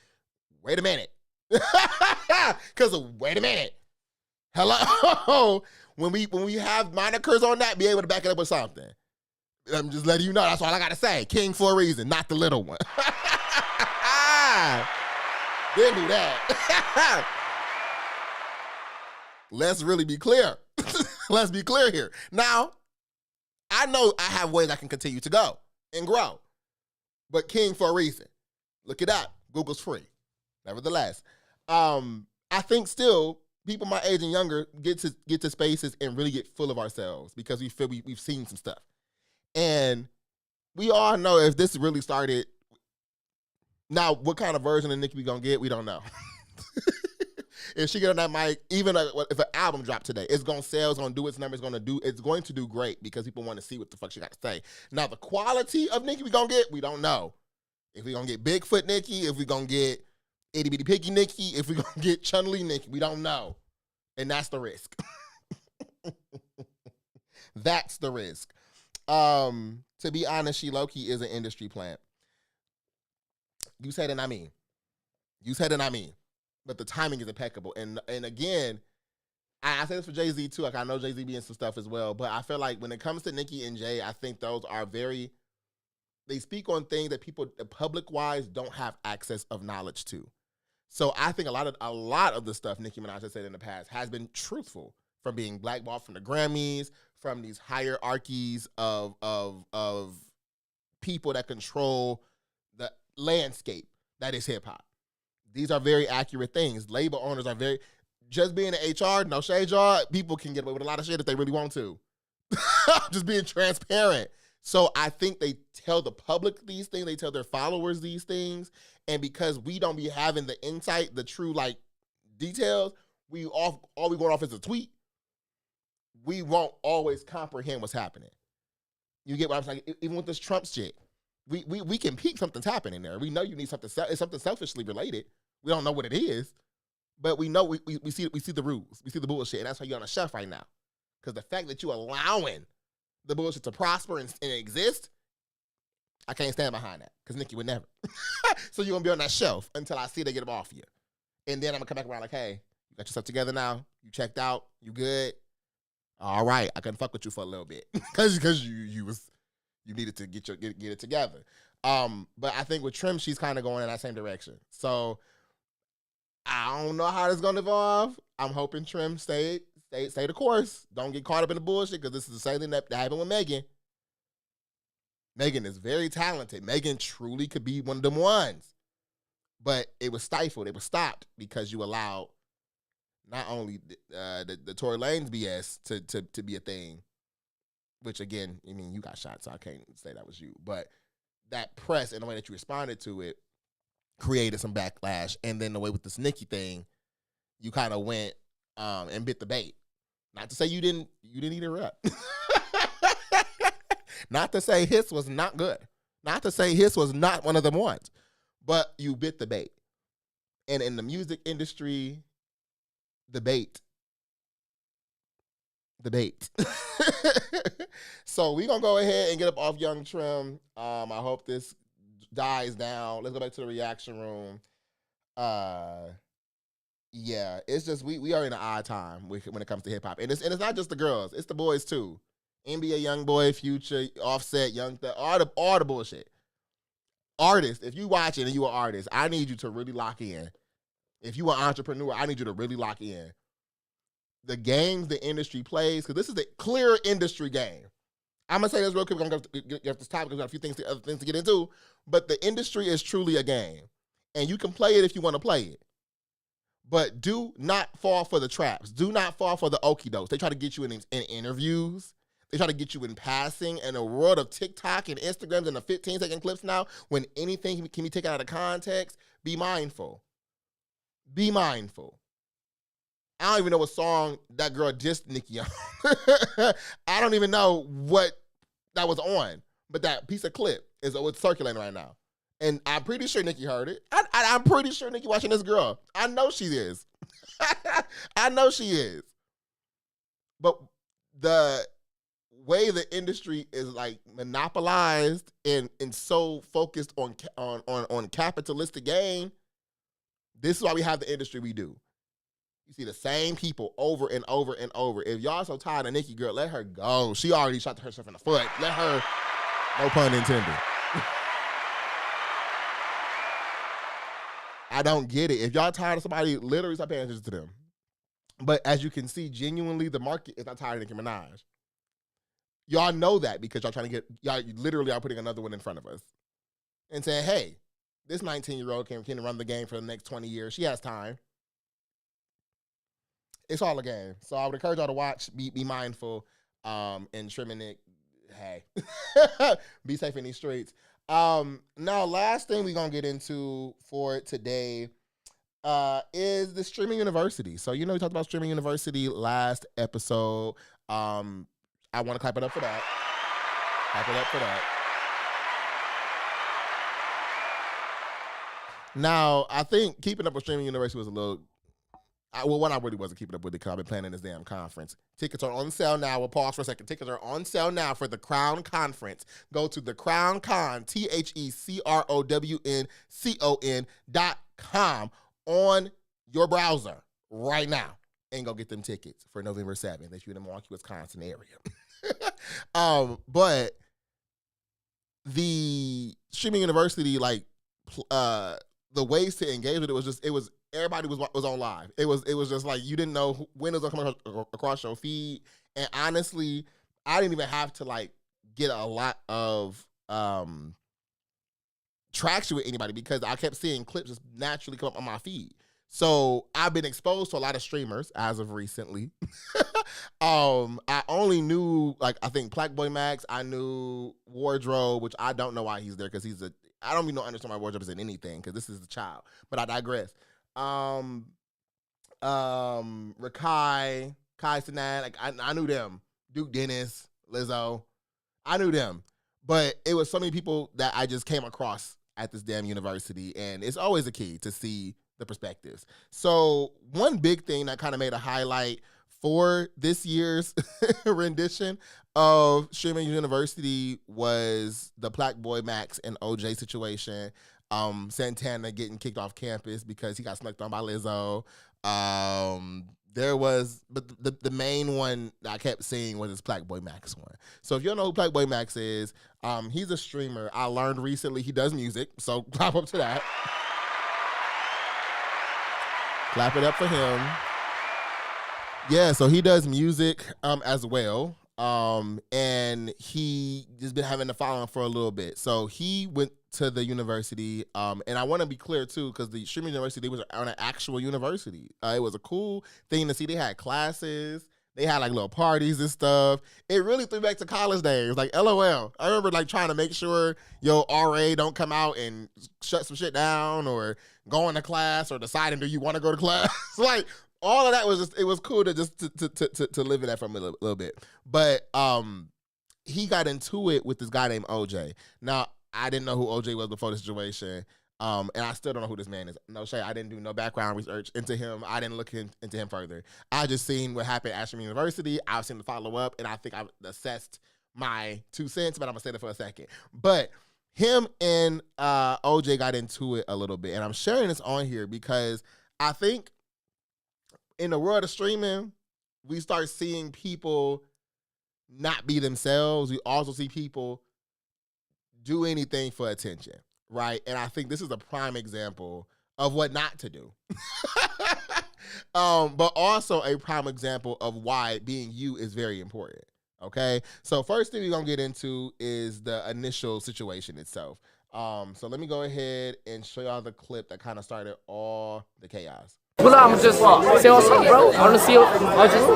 Wait a minute, because wait a minute. Hello, when we have monikers on that, be able to back it up with something. I'm just letting you know. That's all I gotta say. King for a reason, not the little one. Didn't do that. Let's really be clear. Let's be clear here. Now, I know I have ways I can continue to go. and grow. But king for a reason. Look it up. Google's free. Nevertheless, I think still people my age and younger get to spaces and really get full of ourselves because we feel we've seen some stuff. And we all know if this really started, now what kind of version of Nicki we gonna get, we don't know. If she get on that mic, even if an album dropped today, it's gonna sell, it's gonna do its numbers, it's going to do great because people want to see what the fuck she got to say. Now the quality of Nicki we gonna get, we don't know. If we gonna get Bigfoot Nicki, if we gonna get Itty Bitty Piggy Nicki, if we gonna get Chun-Li Nicki, we don't know. And that's the risk. That's the risk. To be honest, she low-key is an industry plant. You said it, I mean. You said it, I mean. But the timing is impeccable. And again, I say this for Jay-Z too. Like I know Jay-Z be in some stuff as well. But I feel like when it comes to Nicki and Jay, I think those are they speak on things that people, public-wise, don't have access of knowledge to. So I think a lot of the stuff Nicki Minaj has said in the past has been truthful, from being blackballed from the Grammys, from these hierarchies of people that control the landscape that is hip-hop. These are very accurate things. Label owners are just being an HR, no shade, y'all, people can get away with a lot of shit if they really want to. Just being transparent. So I think they tell the public these things, they tell their followers these things, and because we don't be having the insight, the true details, all we going off is a tweet. We won't always comprehend what's happening. You get what I'm saying? Even with this Trump shit, we can peek something's happening there. We know you need something. It's something selfishly related. We don't know what it is, but we know we see the rules. We see the bullshit, and that's why you're on a shelf right now. Because the fact that you allowing the bullshit to prosper and exist, I can't stand behind that. Because Nicki would never. So you're gonna be on that shelf until I see they get them off you, and then I'm gonna come back around like, hey, you got yourself together now. You checked out. You good? All right, I can fuck with you for a little bit because you needed to get it together. But I think with Trim, she's kind of going in that same direction. So I don't know how this is gonna evolve. I'm hoping Trim stay the course. Don't get caught up in the bullshit because this is the same thing that happened with Megan. Megan is very talented. Megan truly could be one of them ones, but it was stifled. It was stopped because you allowed not only the Tory Lanez BS to be a thing, which again, I mean, you got shot, so I can't say that was you, but that press and the way that you responded to it created some backlash. And then the way with this Nicki thing, you kind of went and bit the bait. Not to say you didn't eat her up. Not to say his was not good. Not to say his was not one of them ones. But you bit the bait. And in the music industry, the bait. So we're going to go ahead and get up off Young Trim. I hope this dies down. Let's go back to the reaction room. Yeah, it's just we are in an odd time when it comes to hip hop, and it's not just the girls, it's the boys too. NBA YoungBoy, Future, Offset, Young Thug, all the bullshit. Artists, if you watching and you an artist, I need you to really lock in. If you an entrepreneur, I need you to really lock in. The games the industry plays, because this is a clear industry game. I'm gonna say this real quick. I'm gonna get this topic because we got a few other things to get into. But the industry is truly a game, and you can play it if you want to play it. But do not fall for the traps. Do not fall for the okie dokes. They try to get you in interviews. They try to get you in passing. In a world of TikTok and Instagrams and the 15-second clips now, when anything can be taken out of context, be mindful. Be mindful. I don't even know what song that girl dissed Nicki on. I don't even know what that was on. But that piece of clip is what's circulating right now. And I'm pretty sure Nicki heard it. I'm pretty sure Nicki watching this girl. I know she is. I know she is. But the way the industry is monopolized and so focused on capitalistic gain, this is why we have the industry we do. You see the same people over and over and over. If y'all so tired of Nicki, girl, let her go. She already shot herself in the foot. Let her, no pun intended. I don't get it. If y'all tired of somebody, literally stop paying attention to them. But as you can see, genuinely, the market is not tired of Nicki Minaj. Y'all know that because y'all trying to get, y'all literally are putting another one in front of us and saying, hey, this 19-year-old can run the game for the next 20 years. She has time. It's all a game. So I would encourage y'all to watch, be mindful, and trimming it. Hey, be safe in these streets. Now, last thing we're going to get into for today is the streaming university. So, we talked about streaming university last episode. I want to clap it up for that. Clap it up for that. Now, I think keeping up with streaming university was a little... one, I really wasn't keeping up with it because I've been planning this damn conference. Tickets are on sale now. We'll pause for a second. Tickets are on sale now for the Crown Conference. Go to the Crown Con, TheCrownCon.com on your browser right now and go get them tickets for November 7th if you're in the Milwaukee, Wisconsin area. But the streaming university, the ways to engage with it was everybody was on live. It was just like you didn't know when it was gonna come across your feed. And honestly, I didn't even have to get a lot of traction with anybody because I kept seeing clips just naturally come up on my feed. So I've been exposed to a lot of streamers as of recently. I only knew I think Blackboy Max. I knew Wardrobe, which I don't know why he's there because I don't even understand why Wardrobe is in anything because this is the child. But I digress. Rakai, Kai Cenat, I knew them. Duke Dennis, Lizzo, I knew them. But it was so many people that I just came across at this damn university, and it's always a key to see the perspectives. So one big thing that kind of made a highlight for this year's rendition of Streaming University was the Blackboy Max and OJ situation. Santana getting kicked off campus because he got snuck on by Lizzo. There was, but the main one that I kept seeing was this Blackboy Max one. So if you don't know who Blackboy Max is, he's a streamer. I learned recently he does music, so clap up to that. Clap it up for him. Yeah, so he does music as well. And he just been having the following for a little bit. So he went to the university, and I want to be clear too, because the streaming university was on an actual university. It was a cool thing to see. They had classes, they had little parties and stuff. It really threw back to college days, LOL. I remember trying to make sure your RA don't come out and shut some shit down or going to class or deciding do you want to go to class. All of that was just, it was cool to just to live in that for a little bit. But he got into it with this guy named OJ. Now, I didn't know who OJ was before the situation, and I still don't know who this man is. No shade, I didn't do no background research into him. I didn't look into him further. I just seen what happened at Ashland University. I've seen the follow-up, and I think I've assessed my 2 cents, but I'm going to say that for a second. But him and OJ got into it a little bit, and I'm sharing this on here because I think in the world of streaming, we start seeing people not be themselves. We also see people do anything for attention, right? And I think this is a prime example of what not to do. But also a prime example of why being you is very important, okay? So first thing we're going to get into is the initial situation itself. So let me go ahead and show y'all the clip that kind of started all the chaos. Well, I'm just say what's up, bro. I want to see you. I'll just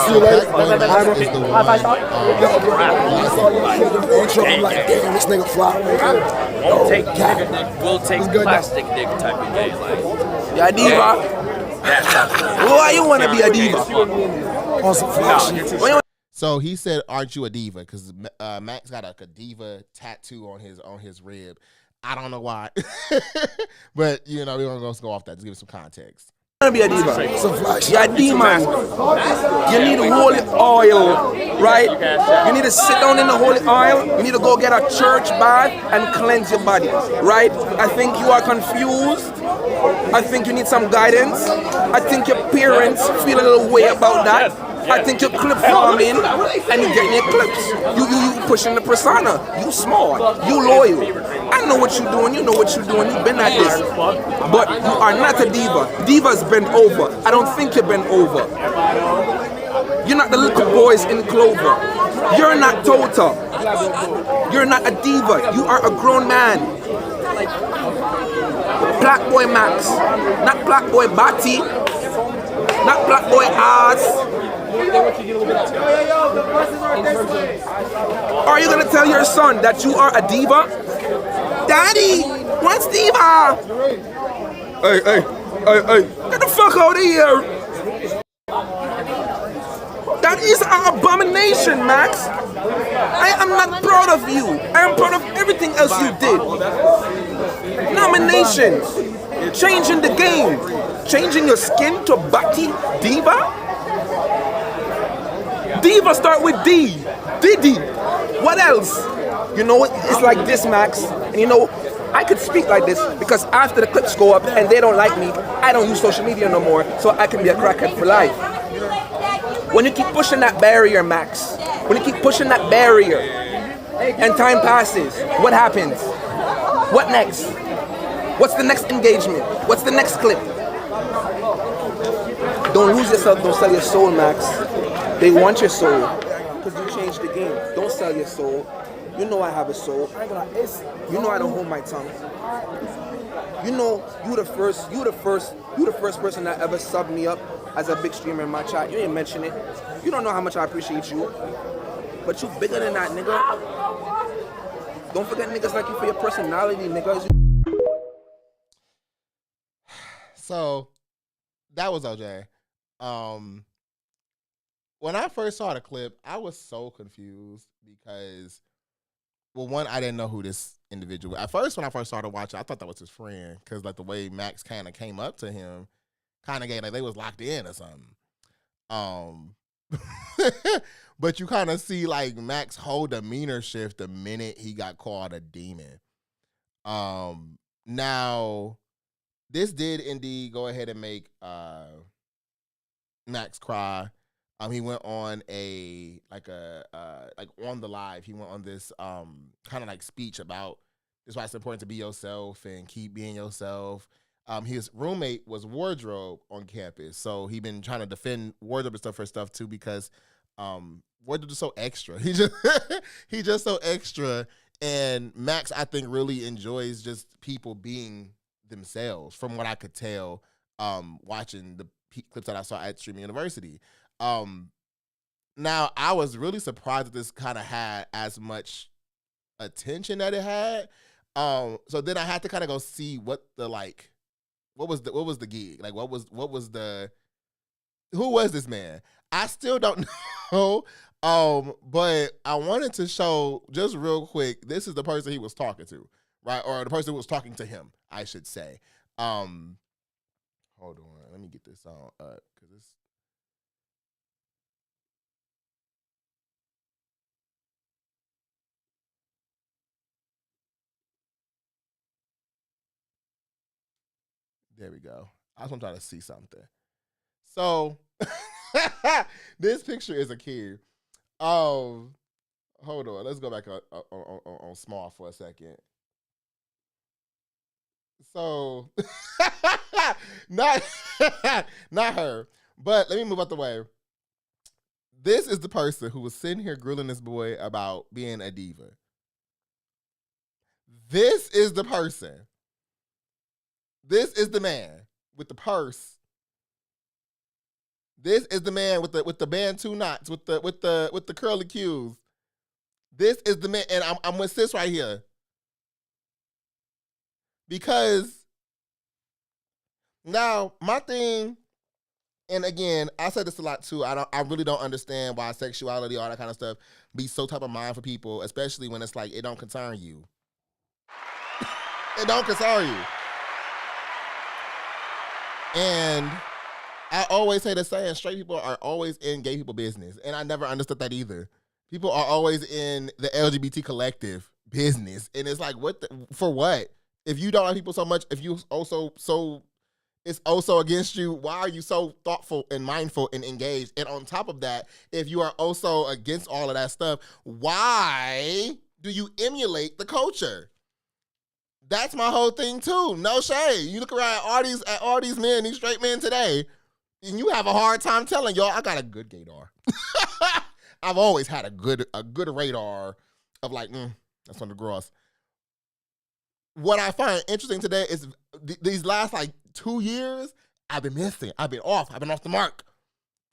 see you later. I'm like, damn, this nigga fly. We'll take plastic nigga type of game. Yeah, diva. Why you want to be a diva? On some fly. So he said, "Aren't you a diva?" Because Max got a diva tattoo on his rib. I don't know why, but we're gonna go off that. Just give it some context. You want to be a diva? You're a demon. You need holy oil, right? You need to sit down in the holy oil. You need to go get a church bath and cleanse your body, right? I think you are confused. I think you need some guidance. I think your parents feel a little way about that. I think you're clip farming and you're getting your clips. You pushing the persona. You smart. You loyal. I know what you're doing. You know what you're doing. You've been at this. But you are not a diva. Divas bend over. I don't think you bend over. You're not the little boys in Clover. You're not Tota. You're not a diva. You are a grown man. Black boy Max. Not black boy Batty. Not black boy ass. Are you gonna tell your son that you are a diva? Daddy, what's diva? Hey, get the fuck out of here. That is an abomination, Max. I am not proud of you. I am proud of everything else you did. Nominations. Changing the game. Changing your skin to Bati Diva? Diva start with D. Diddy. What else? You know, it's like this, Max. And you know, I could speak like this because after the clips go up and they don't like me, I don't use social media no more, so I can be a crackhead for life. When you keep pushing that barrier, Max, when you keep pushing that barrier and time passes, what happens? What next? What's the next engagement? What's the next clip? Don't lose yourself, don't sell your soul, Max. They want your soul because you changed the game. Don't sell your soul. You know I have a soul. You know I don't hold my tongue. You know you the first person that ever subbed me up as a big streamer in my chat. You didn't mention it. You don't know how much I appreciate you. But you bigger than that, nigga. Don't forget niggas like you for your personality, niggas. So that was OJ. When I first saw the clip, I was so confused because, well, one, I didn't know who this individual was. At first, when I first started watching, I thought that was his friend because, like, the way Max kind of came up to him kind of gave, like, they was locked in or something. But you kind of see, like, Max whole demeanor shift the minute he got called a demon. Now, this did indeed go ahead and make Max cry. He went on like on the live, he went on this kind of like speech about this why it's important to be yourself and keep being yourself. His roommate was Wardrobe on campus, so he been trying to defend Wardrobe and stuff for stuff too because Wardrobe is so extra. He just so extra, and Max I think really enjoys just people being themselves. From what I could tell, watching the clips that I saw at Streaming University. Now I was really surprised that this kind of had as much attention that it had. So then I had to kind of go see what was the gig? Like who was this man? I still don't know. But I wanted to show just real quick, this is the person he was talking to, right? Or the person who was talking to him, I should say. Hold on, let me get this on up because it's. There we go. I just want to try to see something. So this picture is a kid. Hold on. Let's go back on small for a second. So not her, but let me move out the way. This is the person who was sitting here grilling this boy about being a diva. This is the person. This is the man with the purse. This is the man with the bantu knots, with the curly cues. This is the man, and I'm with sis right here. Because now my thing, and again, I said this a lot too. I really don't understand why sexuality, all that kind of stuff, be so top of mind for people, especially when it's like it don't concern you. It don't concern you. And I always say the saying, straight people are always in gay people business. And I never understood that either. People are always in the LGBT collective business. And it's like, for what? If you don't like people so much, if you it's also against you, why are you so thoughtful and mindful and engaged? And on top of that, if you are also against all of that stuff, why do you emulate the culture? That's my whole thing too. No shade. You look around at all these men, these straight men today, and you have a hard time telling y'all, I got a good gaydar. I've always had a good radar of like, that's on the gross. What I find interesting today is these last like 2 years, I've been missing. I've been off the mark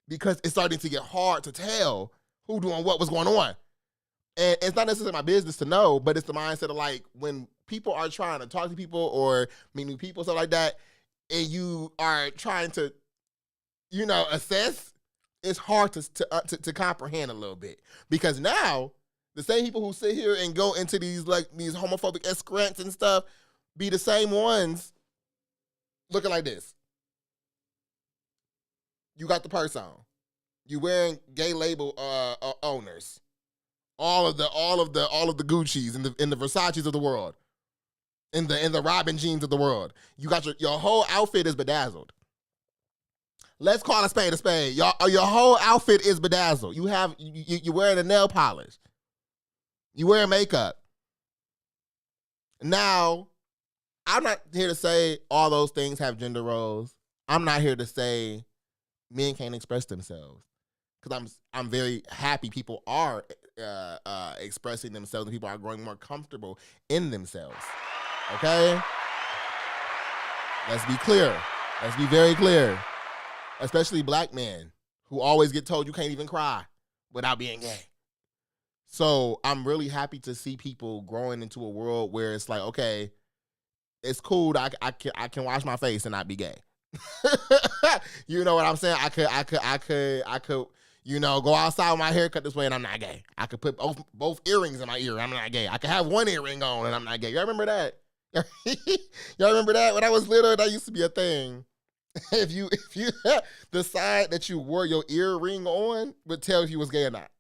because it's starting to get hard to tell who doing what's going on. And it's not necessarily my business to know, but it's the mindset of like when people are trying to talk to people or meet new people, stuff like that, and you are trying to, assess, it's hard to comprehend a little bit. Because now, the same people who sit here and go into these homophobic excrements and stuff be the same ones looking like this. You got the purse on. You wearing gay label owners. All of the Gucci's and the Versace's of the world. In the Robin jeans of the world. You got your whole outfit is bedazzled. Let's call a spade a spade. Your whole outfit is bedazzled. You wearing a nail polish. You wear makeup. Now, I'm not here to say all those things have gender roles. I'm not here to say men can't express themselves. Because I'm very happy people are expressing themselves and people are growing more comfortable in themselves. Okay? Let's be clear. Let's be very clear. Especially black men who always get told you can't even cry without being gay. So I'm really happy to see people growing into a world where it's like, okay, it's cool that I can wash my face and not be gay. You know what I'm saying? I could, go outside with my hair cut this way and I'm not gay. I could put both earrings in my ear. I'm not gay. I could have one earring on and I'm not gay. Y'all remember that? Y'all remember that? When I was little, that used to be a thing. If you decide that you wore your earring on, would tell if you was gay or not.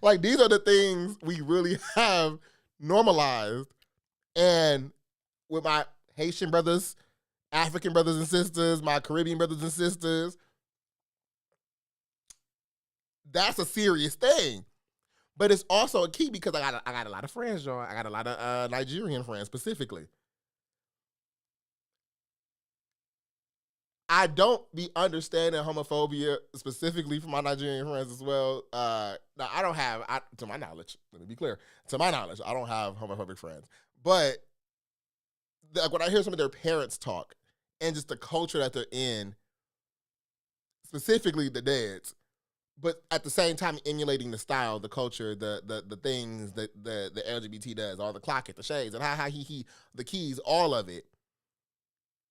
Like, these are the things we really have normalized. And with my Haitian brothers, African brothers and sisters, my Caribbean brothers and sisters, that's a serious thing. But it's also a key because I got a lot of friends, John. I got a lot of Nigerian friends specifically. I don't be understanding homophobia specifically from my Nigerian friends as well. Now, to my knowledge, let me be clear, to my knowledge, I don't have homophobic friends. But when I hear some of their parents talk and just the culture that they're in, specifically the dads, but at the same time emulating the style, the culture, the things that the LGBT does, all the clocket, the shades, and how he the keys, all of it,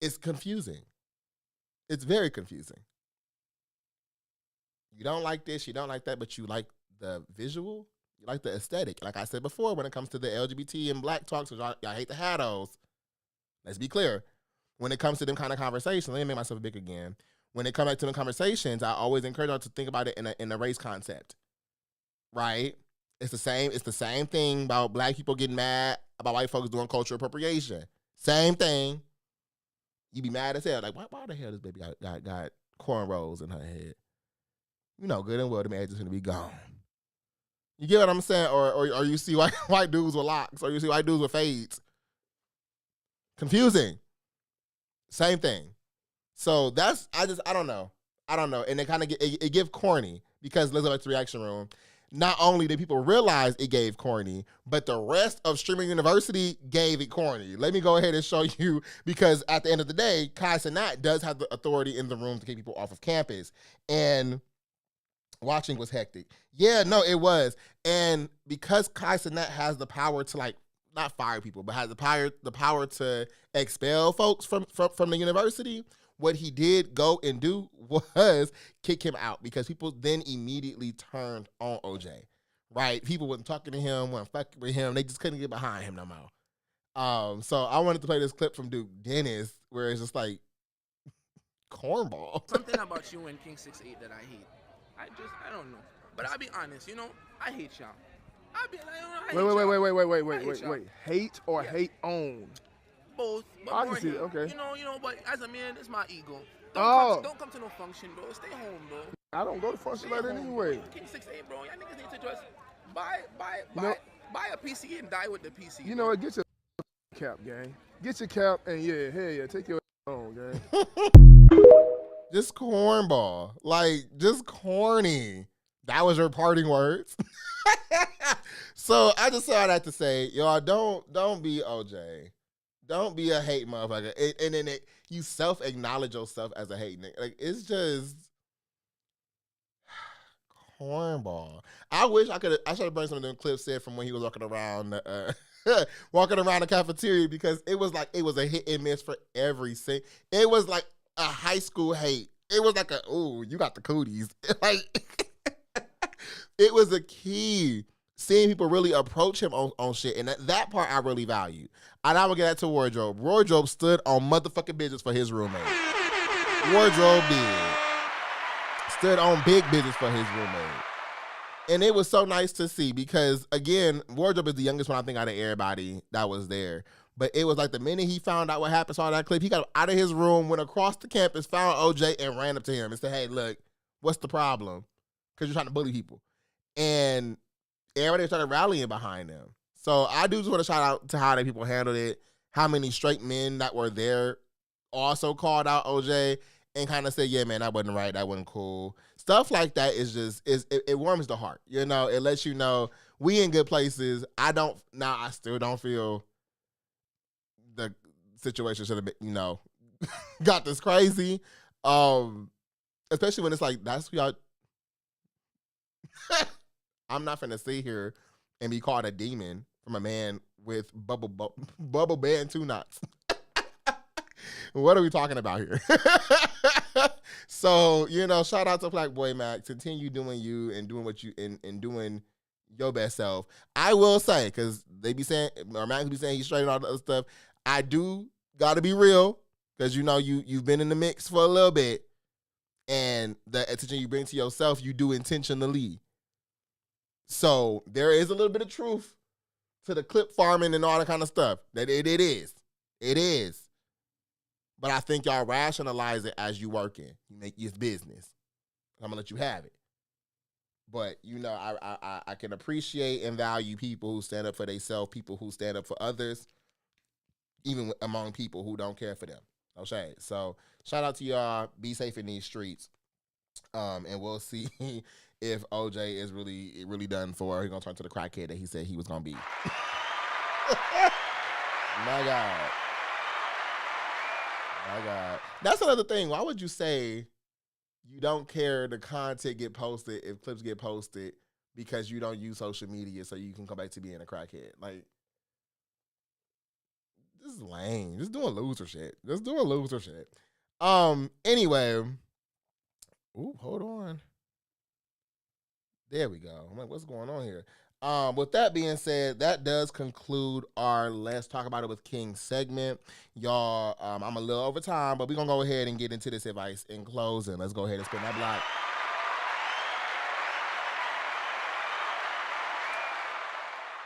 is confusing. It's very confusing. You don't like this, you don't like that, but you like the visual, you like the aesthetic. Like I said before, when it comes to the LGBT and black talks, which y'all hate to have those, let's be clear. When it comes to them kind of conversations, let me make myself big again. When it comes to them conversations, I always encourage y'all to think about it in a race concept, right? It's the same thing about black people getting mad about white folks doing cultural appropriation. Same thing. You be mad as hell. Like, why the hell this baby got cornrows in her head? You know good and well the man just gonna be gone. You get what I'm saying? Or you see white dudes with locks, or you see white dudes with fades. Confusing. Same thing. So I don't know. And it kind of it give corny because Elizabeth's reaction room. Not only did people realize it gave corny, but the rest of Streaming University gave it corny. Let me go ahead and show you, because at the end of the day, Kai Cenat does have the authority in the room to keep people off of campus. And watching was hectic. Yeah, no, it was. And because Kai Cenat has the power to, like, not fire people, but has the power to expel folks from the university, what he did go and do was kick him out, because people then immediately turned on OJ, right? People wasn't talking to him, wasn't fucking with him. They just couldn't get behind him no more. So I wanted to play this clip from Duke Dennis where it's just like, cornball. Something about you and King 6'8" that I hate. I don't know. But I'll be honest, I hate y'all. I'll be like, I hate y'all. Wait. Hate or hate on? Both, but I more can see it, hate. okay. But as a man, it's my ego. Oh. Don't come to no function, bro. Stay home, bro. I don't go to function like that anyway. King 6'8", bro. Y'all niggas need to just buy a PC and die with the PC. You know what? Get your cap, gang. Get your cap and take your on, gang. Just cornball. Like, just corny. That was your parting words. So I just saw that to say, y'all, don't be OJ. Don't be a hate motherfucker. And then you self-acknowledge yourself as a hate nigga. Like, it's just cornball. I wish I should have brought some of them clips in from when he was walking around walking around the cafeteria, because it was a hit and miss for every single. It was like a high school hate. It was like ooh, you got the cooties. Like, it was a key. Seeing people really approach him on shit. And that part I really value. And I will get that to Wardrobe. Wardrobe stood on motherfucking business for his roommate. Wardrobe did. Stood on big business for his roommate. And it was so nice to see, because, again, Wardrobe is the youngest one, I think, out of everybody that was there. But it was like the minute he found out what happened, saw that clip, he got out of his room, went across the campus, found OJ, and ran up to him and said, hey, look, what's the problem? Because you're trying to bully people. And everybody started rallying behind him. So I do just want to shout out to how the people handled it, how many straight men that were there also called out OJ and kind of said, yeah, man, that wasn't right, that wasn't cool. Stuff like that it warms the heart. You know, it lets you know we in good places. I still don't feel the situation should have been, you know, got this crazy. Especially when it's like, that's who y'all I'm not finna sit here and be called a demon from a man with bubble band 2 knots. What are we talking about here? So, you know, shout out to Black Boy Mac. Continue doing you and doing what you and doing your best self. I will say, because they be saying, or Mac be saying he's straight and all the other stuff. I do gotta be real, because you know you've been in the mix for a little bit, and the attention you bring to yourself, you do intentionally. So there is a little bit of truth to the clip farming and all that kind of stuff. That it is. It is. But I think y'all rationalize it as you working. You make your business. I'm gonna let you have it. But you know, I can appreciate and value people who stand up for themselves, people who stand up for others, even among people who don't care for them. Okay. So shout out to y'all. Be safe in these streets. And we'll see if OJ is really done for. He's gonna turn to the crackhead that he said he was gonna be. My God. My God. That's another thing. Why would you say you don't care the content get posted if clips get posted because you don't use social media so you can come back to being a crackhead? Like, this is lame. Just doing loser shit. Anyway. Ooh, hold on. There we go. I'm like, what's going on here? With that being said, that does conclude our Let's Talk About It with King segment. Y'all, I'm a little over time, but we're going to go ahead and get into this advice in closing. Let's go ahead and spin that block.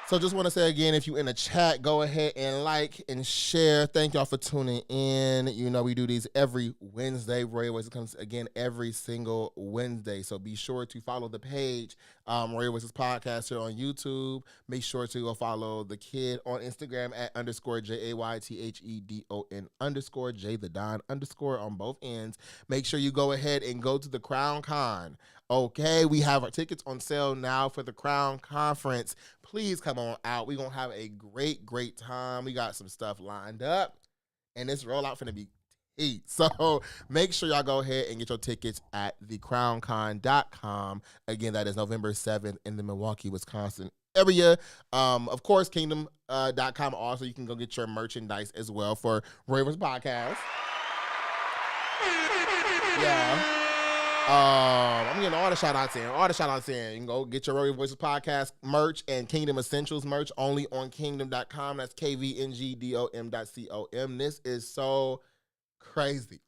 So just want to say again, if you in the chat, go ahead and like and share. Thank y'all for tuning in. You know, we do these every Wednesday. Roy Voices comes again every single Wednesday. So be sure to follow the page, Roy Voices Podcast here on YouTube. Make sure to go follow the kid on Instagram at _JAYTHEDON _J the Don _ on both ends. Make sure you go ahead and go to the Crown Con. Okay, we have our tickets on sale now for the Crown Conference. Please come on out. We're going to have a great, great time. We got some stuff lined up, and this rollout finna be heat. So make sure y'all go ahead and get your tickets at thecrowncon.com. Again, that is November 7th in the Milwaukee, Wisconsin area. Of course, kingdom.com also. You can go get your merchandise as well for Ravens Podcast. Yeah. I'm getting all the shout outs in. You can go get your Roy Voices Podcast merch and Kingdom Essentials merch only on kingdom.com. That's kvngdom.com. This is so crazy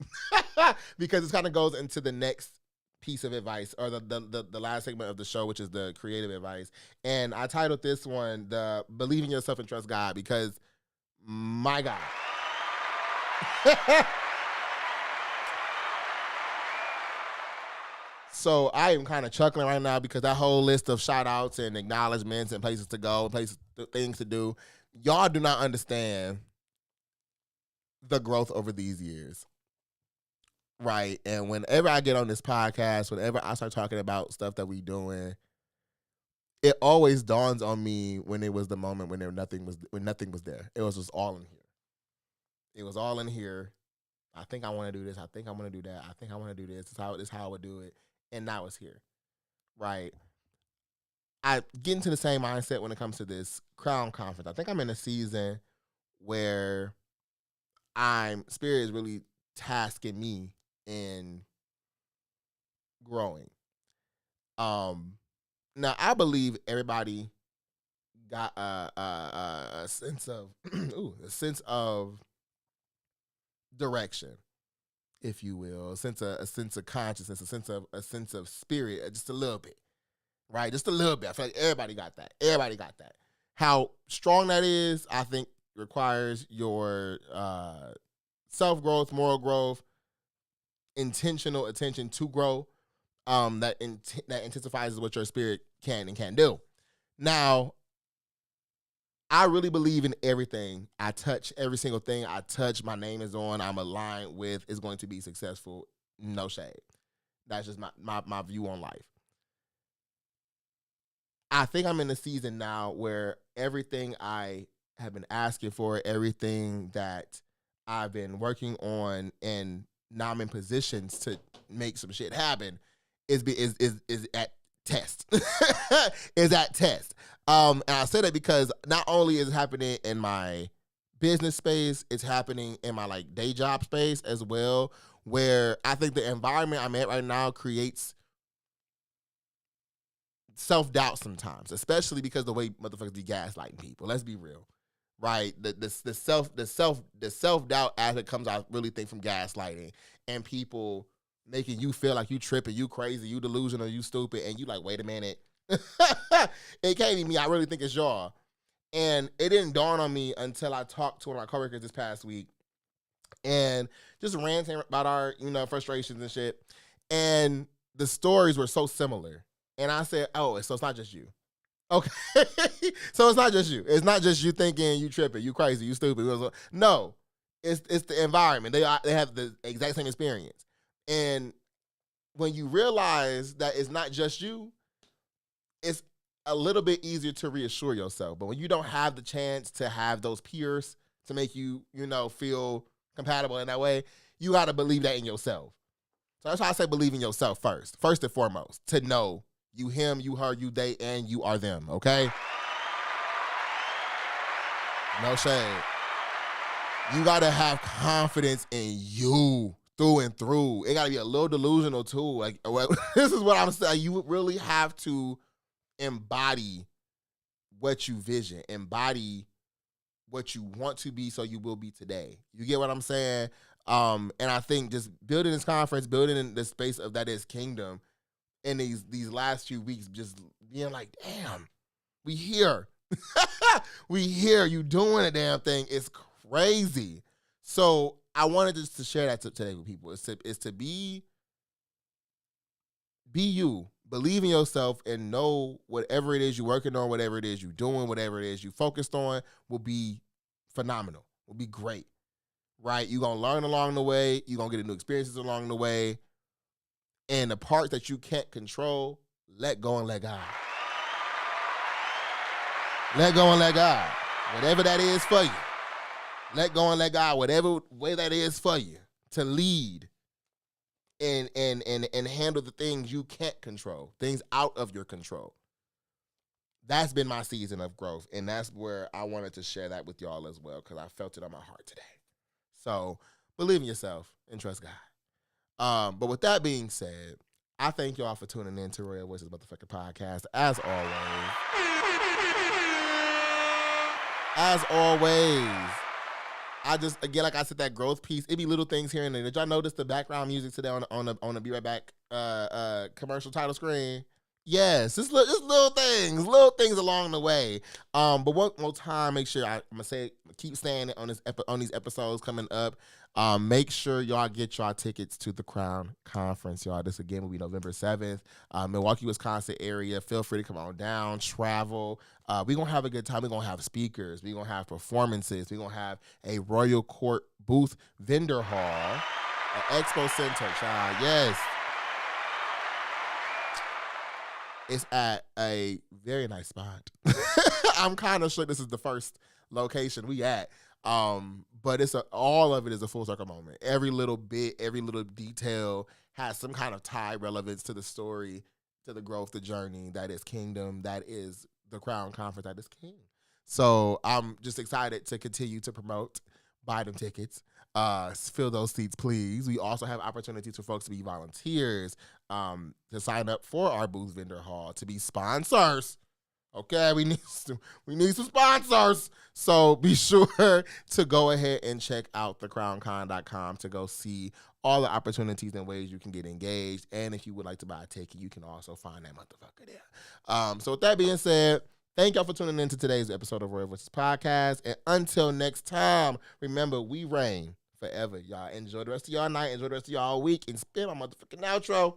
because it kind of goes into the next piece of advice, or the last segment of the show, which is the creative advice. And I titled this one the Believe in Yourself and Trust God, because my God. So I am kind of chuckling right now because that whole list of shout outs and acknowledgments and places to go, things to do, y'all do not understand the growth over these years. right? And whenever I get on this podcast, whenever I start talking about stuff that we doing, it always dawns on me when it was the moment when nothing was there. It was just all in here. It was all in here. I think I want to do this. I think I want to do that. I think I want to do this. This is how I would do it. And now it's here, right? I get into the same mindset when it comes to this Crown Conference. I think I'm in a season where Spirit is really tasking me in growing. Now I believe everybody got a sense of a sense of direction, if you will, a sense of consciousness, a sense of spirit, just a little bit, right? Just a little bit. I feel like everybody got that. Everybody got that. How strong that is, I think, requires your self-growth, moral growth, intentional attention to grow. That intensifies what your spirit can and can't do. Now, I really believe in everything I touch. Every single thing I touch, my name is on, I'm aligned with, is going to be successful. No shade. That's just my view on life. I think I'm in a season now where everything I have been asking for, everything that I've been working on, and now I'm in positions to make some shit happen, is at test. Is at test. And I say that because not only is it happening in my business space, it's happening in my like day job space as well, where I think the environment I'm at right now creates self-doubt sometimes, especially because the way motherfuckers be gaslighting people. Let's be real. Right? The self-doubt as it comes out, really think from gaslighting and people making you feel like you tripping, you crazy, you delusional, you stupid, and you like, wait a minute. It can't be me. I really think it's y'all. And it didn't dawn on me until I talked to one of my coworkers this past week and just ranting about our, frustrations and shit. And the stories were so similar. And I said, oh, so it's not just you. Okay. So it's not just you. It's not just you thinking you tripping, you crazy, you stupid. No, it's the environment. They have the exact same experience. And when you realize that it's not just you, it's a little bit easier to reassure yourself. But when you don't have the chance to have those peers to make you, feel compatible in that way, you got to believe that in yourself. So that's why I say believe in yourself first and foremost, to know you him, you her, you they, and you are them, okay? No shade. You got to have confidence in you through and through. It got to be a little delusional too. Like, this is what I'm saying. You really have to embody what you vision, embody what you want to be so you will be today. You get what I'm saying? And I think just building this conference, building in the space of that is kingdom in these last few weeks, just being like, damn, we here. We here. You doing a damn thing. It's crazy. So I wanted just to share that today with people. It's to be you. Believe in yourself and know whatever it is you're working on, whatever it is you're doing, whatever it is you focused on will be phenomenal, will be great, right? You're going to learn along the way. You're going to get new experiences along the way. And the parts that you can't control, let go and let God. Let go and let God. Whatever that is for you. Let go and let God, whatever way that is for you, to lead and handle the things you can't control, things out of your control. That's been my season of growth, and that's where I wanted to share that with y'all as well, because I felt it on my heart today. So believe in yourself and trust God. But with that being said, I thank y'all for tuning in to Royal Voices motherfucking podcast. As always, I just, again, like I said, that growth piece, it be little things here and there. Did y'all notice the background music today on the Be Right Back commercial title screen? Yes, just little things along the way. But one more time, make sure I'm gonna keep saying it on these episodes coming up. Make sure y'all get y'all tickets to the Crown Conference, y'all. This again will be November 7th, Milwaukee, Wisconsin area. Feel free to come on down, travel. We're gonna have a good time. We're gonna have speakers. We're gonna have performances. We're gonna have a Royal Court booth vendor hall. Expo Center, child. Yes. It's at a very nice spot. I'm kind of sure this is the first location we at. But all of it is a full circle moment. Every little bit, every little detail has some kind of tie relevance to the story, to the growth, the journey that is Kingdom, that is the Crown Conference, that is King. So I'm just excited to continue to promote. Buy them tickets. Fill those seats, please. We also have opportunities for folks to be volunteers, to sign up for our booth vendor hall, to be sponsors. Okay, we need some sponsors. So be sure to go ahead and check out thecrowncon.com to go see all the opportunities and ways you can get engaged. And if you would like to buy a ticket, you can also find that motherfucker there. So with that being said, thank y'all for tuning in to today's episode of Royal Voices Podcast. And until next time, remember, we reign forever. Y'all enjoy the rest of y'all night. Enjoy the rest of y'all week. And spin my motherfucking outro.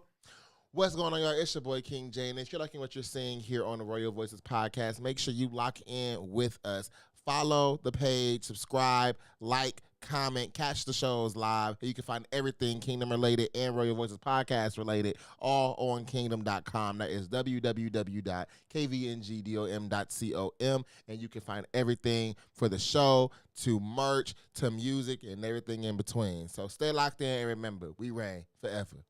What's going on, y'all? It's your boy, King J. And if you're liking what you're seeing here on the Royal Voices Podcast, make sure you lock in with us. Follow the page, subscribe, like, comment, catch the shows live. You can find everything Kingdom related and Royal Voices Podcast related all on kingdom.com. That is www.kvngdom.com. And you can find everything for the show, to merch, to music, and everything in between. So stay locked in and remember, we reign forever.